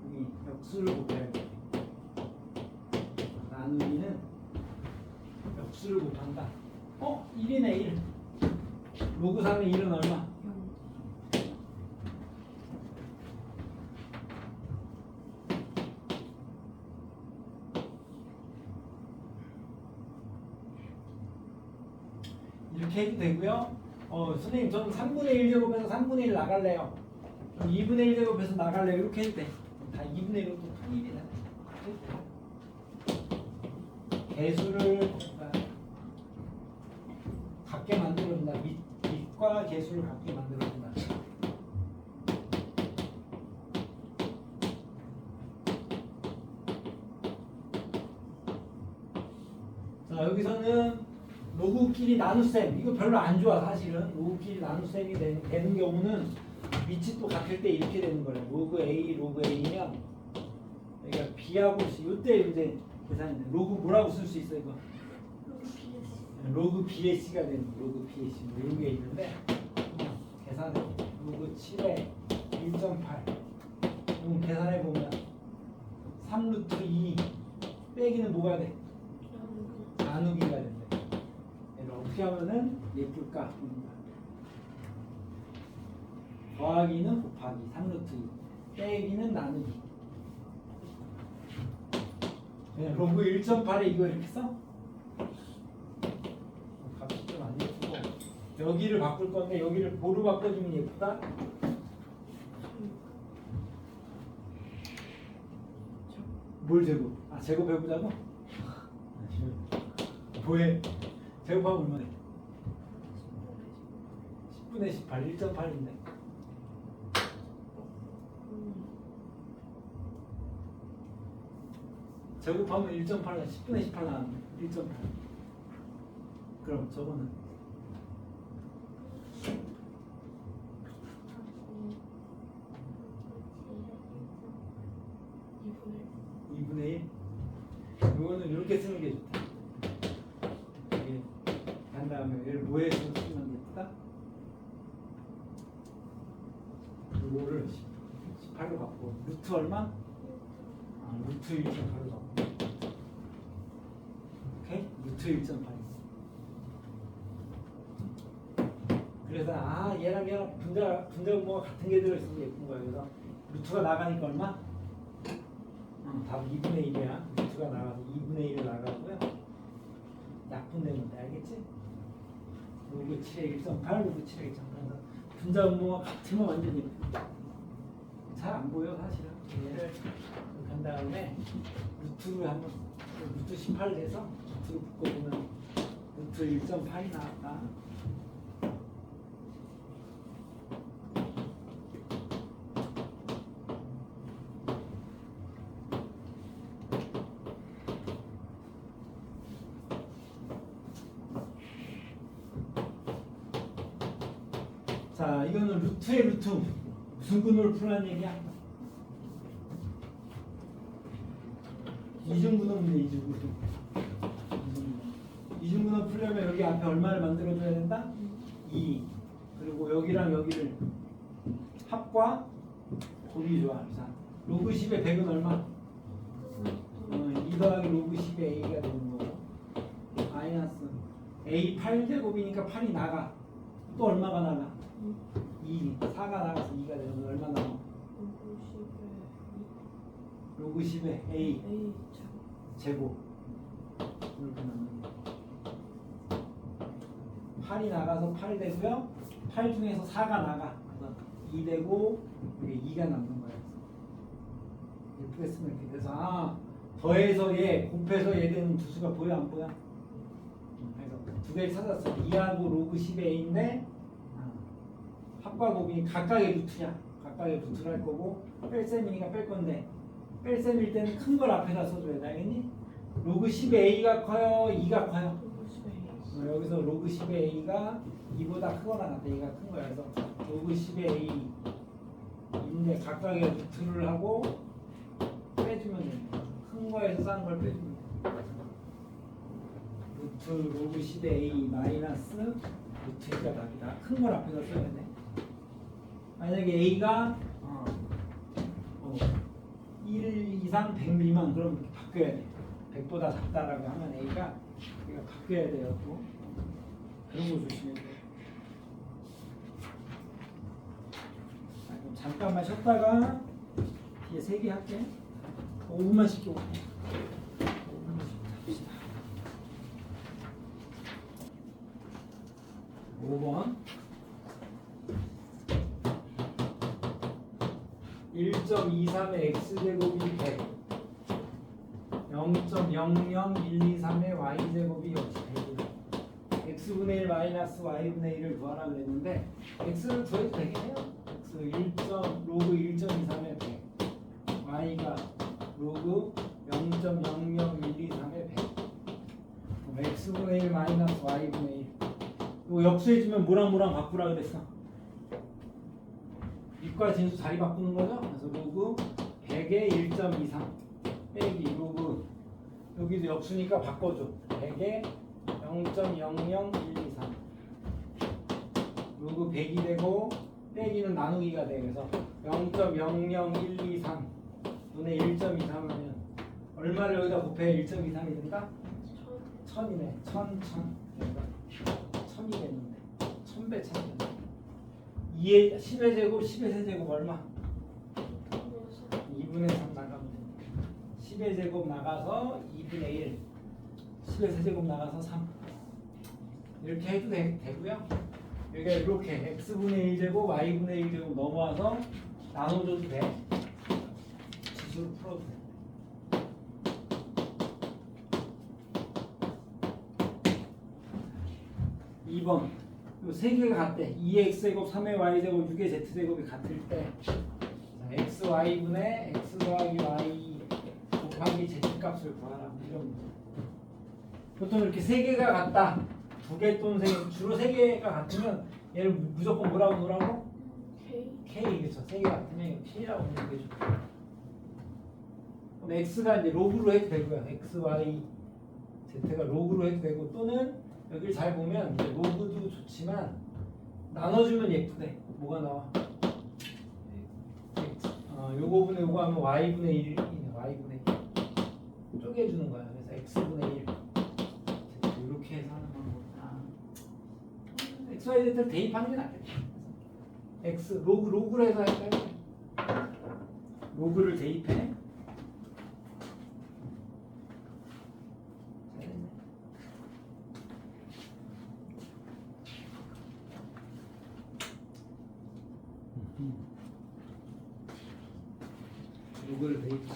여기 역수를 곱해야 돼. 나누기는 역수를 곱한다. 1이네 1. 로그 3의 1은 얼마? 0. 이렇게 해도 되고요. 선생님 저는 3분의 1 제곱해서 3분의 1 나갈래요. 2분의 1 제곱해서 나갈래요. 이렇게 해도 돼. 다 2분의 1로 또 1이네. 개수를 같게 만들어준다. 밑과 개수를 같게 만들어준다. 자, 여기서는 로그끼리 나눗셈. 이거 별로 안 좋아 사실은. 로그끼리 나눗셈이 되는 경우는 위치 또 같을 때 이렇게 되는 거예요. 로그 A, 로그 A면 여기가 B하고 C. 이때 이제 계산이 돼. 로그 뭐라고 쓸 수 있어 이거? 로그 B의 C가 되는 거예요. 로그 B의 C. 뭐 이런 게 있는데 계산해. 로그 7에 1.8. 그럼 계산해 보면 3루트 2 빼기는 뭐가 돼? 나누기가 된다. 얘를 어떻게 하면은 예쁠까? 더하기는 곱하기 3루트 2 빼기는 나누기. 그냥 로그 1.8에 이거 이렇게 써? 값이 좀 안 예쁘고 여기를 바꿀 건데 여기를 뭐로 바꿔주면 예쁘다? 뭘 제곱? 아 제곱해보자고? 뭐해? 제곱하면 얼마네? 10분의 18, 1.8인데 제곱하면 1.8나 10분의 18 나왔네. 1.8. 그럼 저거는 2분의 1. 이거는 이렇게 쓰는 게 좋다. 이게 한 다음에 얘를 뭐에 쓰면 예쁘다? 이거를 18로 바꾸고 루트 얼마? 루트 1.8로 바꾸고 오케이? 루트 1.8. 그래서 얘랑 분자분모가 같은 게 들어있으면 예쁜 거야. 그래서 루트가 나가니까 얼마? 답 2분의 1이야. 루트가 나가서 2분의 1을 나가고요. 약분되면 돼. 알겠지? 로그 7에 1.8, 로그 7에 1.8. 분자분모가 같으면 완전 예쁘다. 잘 안 보여 사실은. 얘를 이렇게 한 다음에 루트를 한번 루트 18 돼서 루트를 묶어보면 루트 1.8이 나왔다. 자, 이거는 루트의 루트. 무슨 근호를 풀라는 얘기야? 이중근호인데 이중근호. 이중근호 풀려면 여기 앞에 얼마를 만들어줘야 된다? 2. 그리고 여기랑 여기를 합과 곱이 좋아. 자, 로그 10의 100은 얼마? 2 더하기 로그 10의 A가 되는 거고 마이너스 A 8제곱이니까 8이 나가. 또 얼마가 나가? 2. 4가 나가서 2가 되면 얼마 나와? 로그 10의 A 제곱 이렇게 나옵니다. 8이 나가서 8 되고요. 8 중에서 4가 나가. 그래서 2 되고 여기 2가 남는 거예요. 예쁘게 쓰면 이렇게 돼서 더해서 얘 곱해서 얘 되는 두 수가 보여 안 보여? 그래서 두 개를 찾았어. 2하고 로그 10의 A인데 합과 곱이 각각의 루트야. 각각의 루트를 할 거고 뺄셈이니까 뺄 건데 뺄셈일 때는 큰 걸 앞에다 써줘야 돼. 알겠니? 로그 10의 A가 커요? 2가 커요? 여기서 로그 10의 A가 2보다 크거나 같아. A가 큰 거야. 그래서 로그 10의 A인데 각각의 루트를 하고 빼주면 됩니다. 큰 거에서 싼 걸 빼주면 돼. 루트 로그 10의 A 마이너스 루트 2가 답이다. 큰 걸 앞에다 써야 돼. 만약에 A가 1 이상 100 미만 그럼 이렇게 바뀌어야 돼. 100보다 작다라고 하면 A가 바뀌어야 돼요. 또 그런 거 조심해야 돼. 자, 그럼 잠깐만 쉬었다가 뒤에 3개 할게. 5분만 쉴게. 5분만 쉽시다. 5번 1.23의 x제곱이 100 0.00123의 y제곱이 역시 100이다. x분의 1 마이너스 y분의 1을 구하라 그랬는데 x를 구해도 되긴 해요. x 로그 1.23의 100 y가 로그 0.00123의 100 그럼 x분의 1 마이너스 y분의 1 이거 역수해주면 뭐랑 바꾸라 그랬어? 밑과 진수 자리 바꾸는 거죠? 그래서 로그 100의 1.23 빼기 로그 여기도 역수니까 바꿔줘 100의 0.00123 로그 100이 되고 빼기는 나누기가 돼. 그래서 0.00123 분의 1.23 하면 얼마를 여기다 곱해 1.23이 된다? 1000이네 1000 그러니까 1000이 됐는데 1000배 차이 2의 10의 제곱 10의 세제곱 얼마? 2분의 3 나가면 됩니다. 10의 제곱 나가서 2분의 1 10의 세제곱 나가서 3 이렇게 해도 되고요. 여기가 이렇게 x분의 1제곱 y분의 1제곱 넘어와서 나눠줘도 돼. 지수로 풀어도 돼. 2번 요 세 개가 같대. 2의 x제곱 3의 y제곱 6의 z제곱이 같을 때 xy분의 x 더하기 y 곱하기 z값을 구하라. 이런 거. 보통 이렇게 세 개가 같다. 두 개 또는 세 개, 주로 세 개가 같으면 얘를 무조건 뭐라고 놓으라고? K. 그렇죠. 세 개 같으면 K라고 놓는 게 좋고. 그럼 x가 이제 로그로 해도 되고요. x, y, z가 로그로 해도 되고 또는 여기를 잘 보면 이제 로그도 좋지만 나눠주면 예쁘대. 뭐가 나와? 요거분의 요거 하면 y분의 1이네. y분의 1 쪼개주는 거야. 그래서 x분의 1 이렇게 해서 하는 거구나. x, y, z를 대입하는 게 낫겠다. x 로그로 해서 할까요? 로그를 대입해. 로그를 대입해.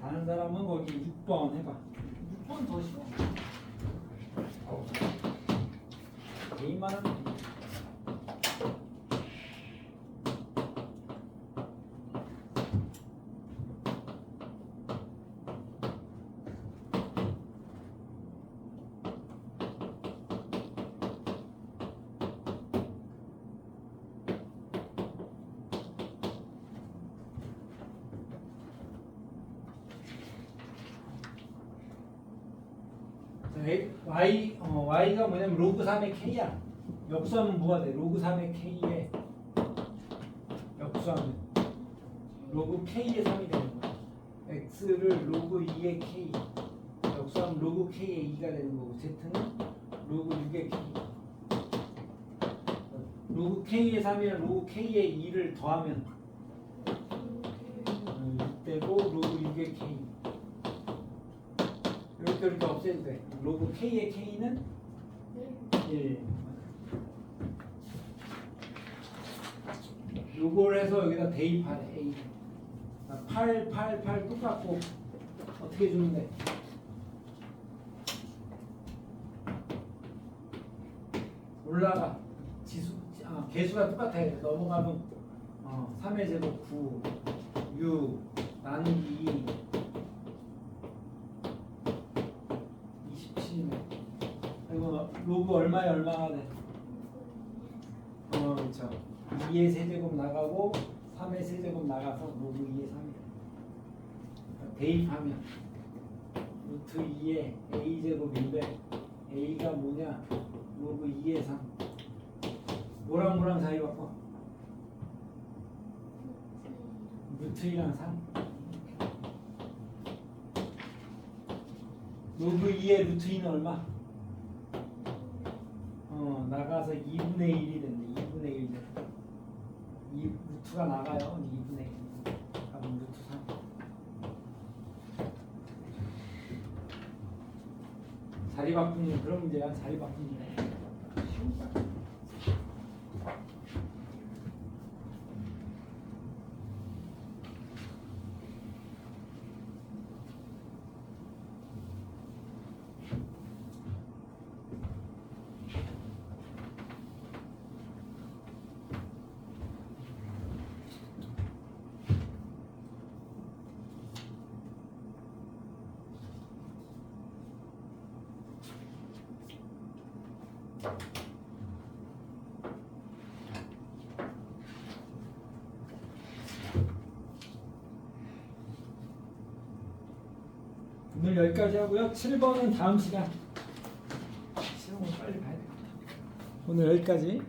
다른 사람은 거기 6번 해봐. 6번 더 쉬워. 개인만 하면 돼. y가 뭐냐면 로그 3의 k야. 역수하면 뭐가 돼? 로그 3의 k에 역수하면 로그 k의 3이 되는 거야. x를 로그 2의 k 역수하면 로그 k의 2가 되는 거고 z는 로그 6의 k 로그 k의 3이랑 로그 k의 2를 더하면 6되고 로그 6의 k 이렇게 없애도 돼. 로그 k의 k는 1. 요걸 해서 여기다 대입하래. A. 8, 8, 8 똑같고 어떻게 주면 돼? 올라가. 개수가 똑같아. 넘어가면 3의 제곱 9, 6, 나누기 2, 27이네. 그리고 로그 얼마에 얼마가 돼? 그렇죠. 2의 세제곱 나가고 3의 세제곱 나가서 로그 2의 3이다. 대입하면 루트 2의 a제곱 200 a가 뭐냐? 로그 2의 3 뭐랑 사이 바꿔? 루트 2랑 3 로그 2의 루트 2는 얼마? 나가서 2분의 1이 된대. 2분의 1 루트가 나가요. 2분의 1 값이 그럼 루트 3. 자리 바꾸는 그런 문제야. 자리 바꾸는 문제. 쉬운 거야. 오늘 여기까지 하고요. 7번은 다음 시간. 시험은 빨리 봐야 돼. 오늘 여기까지.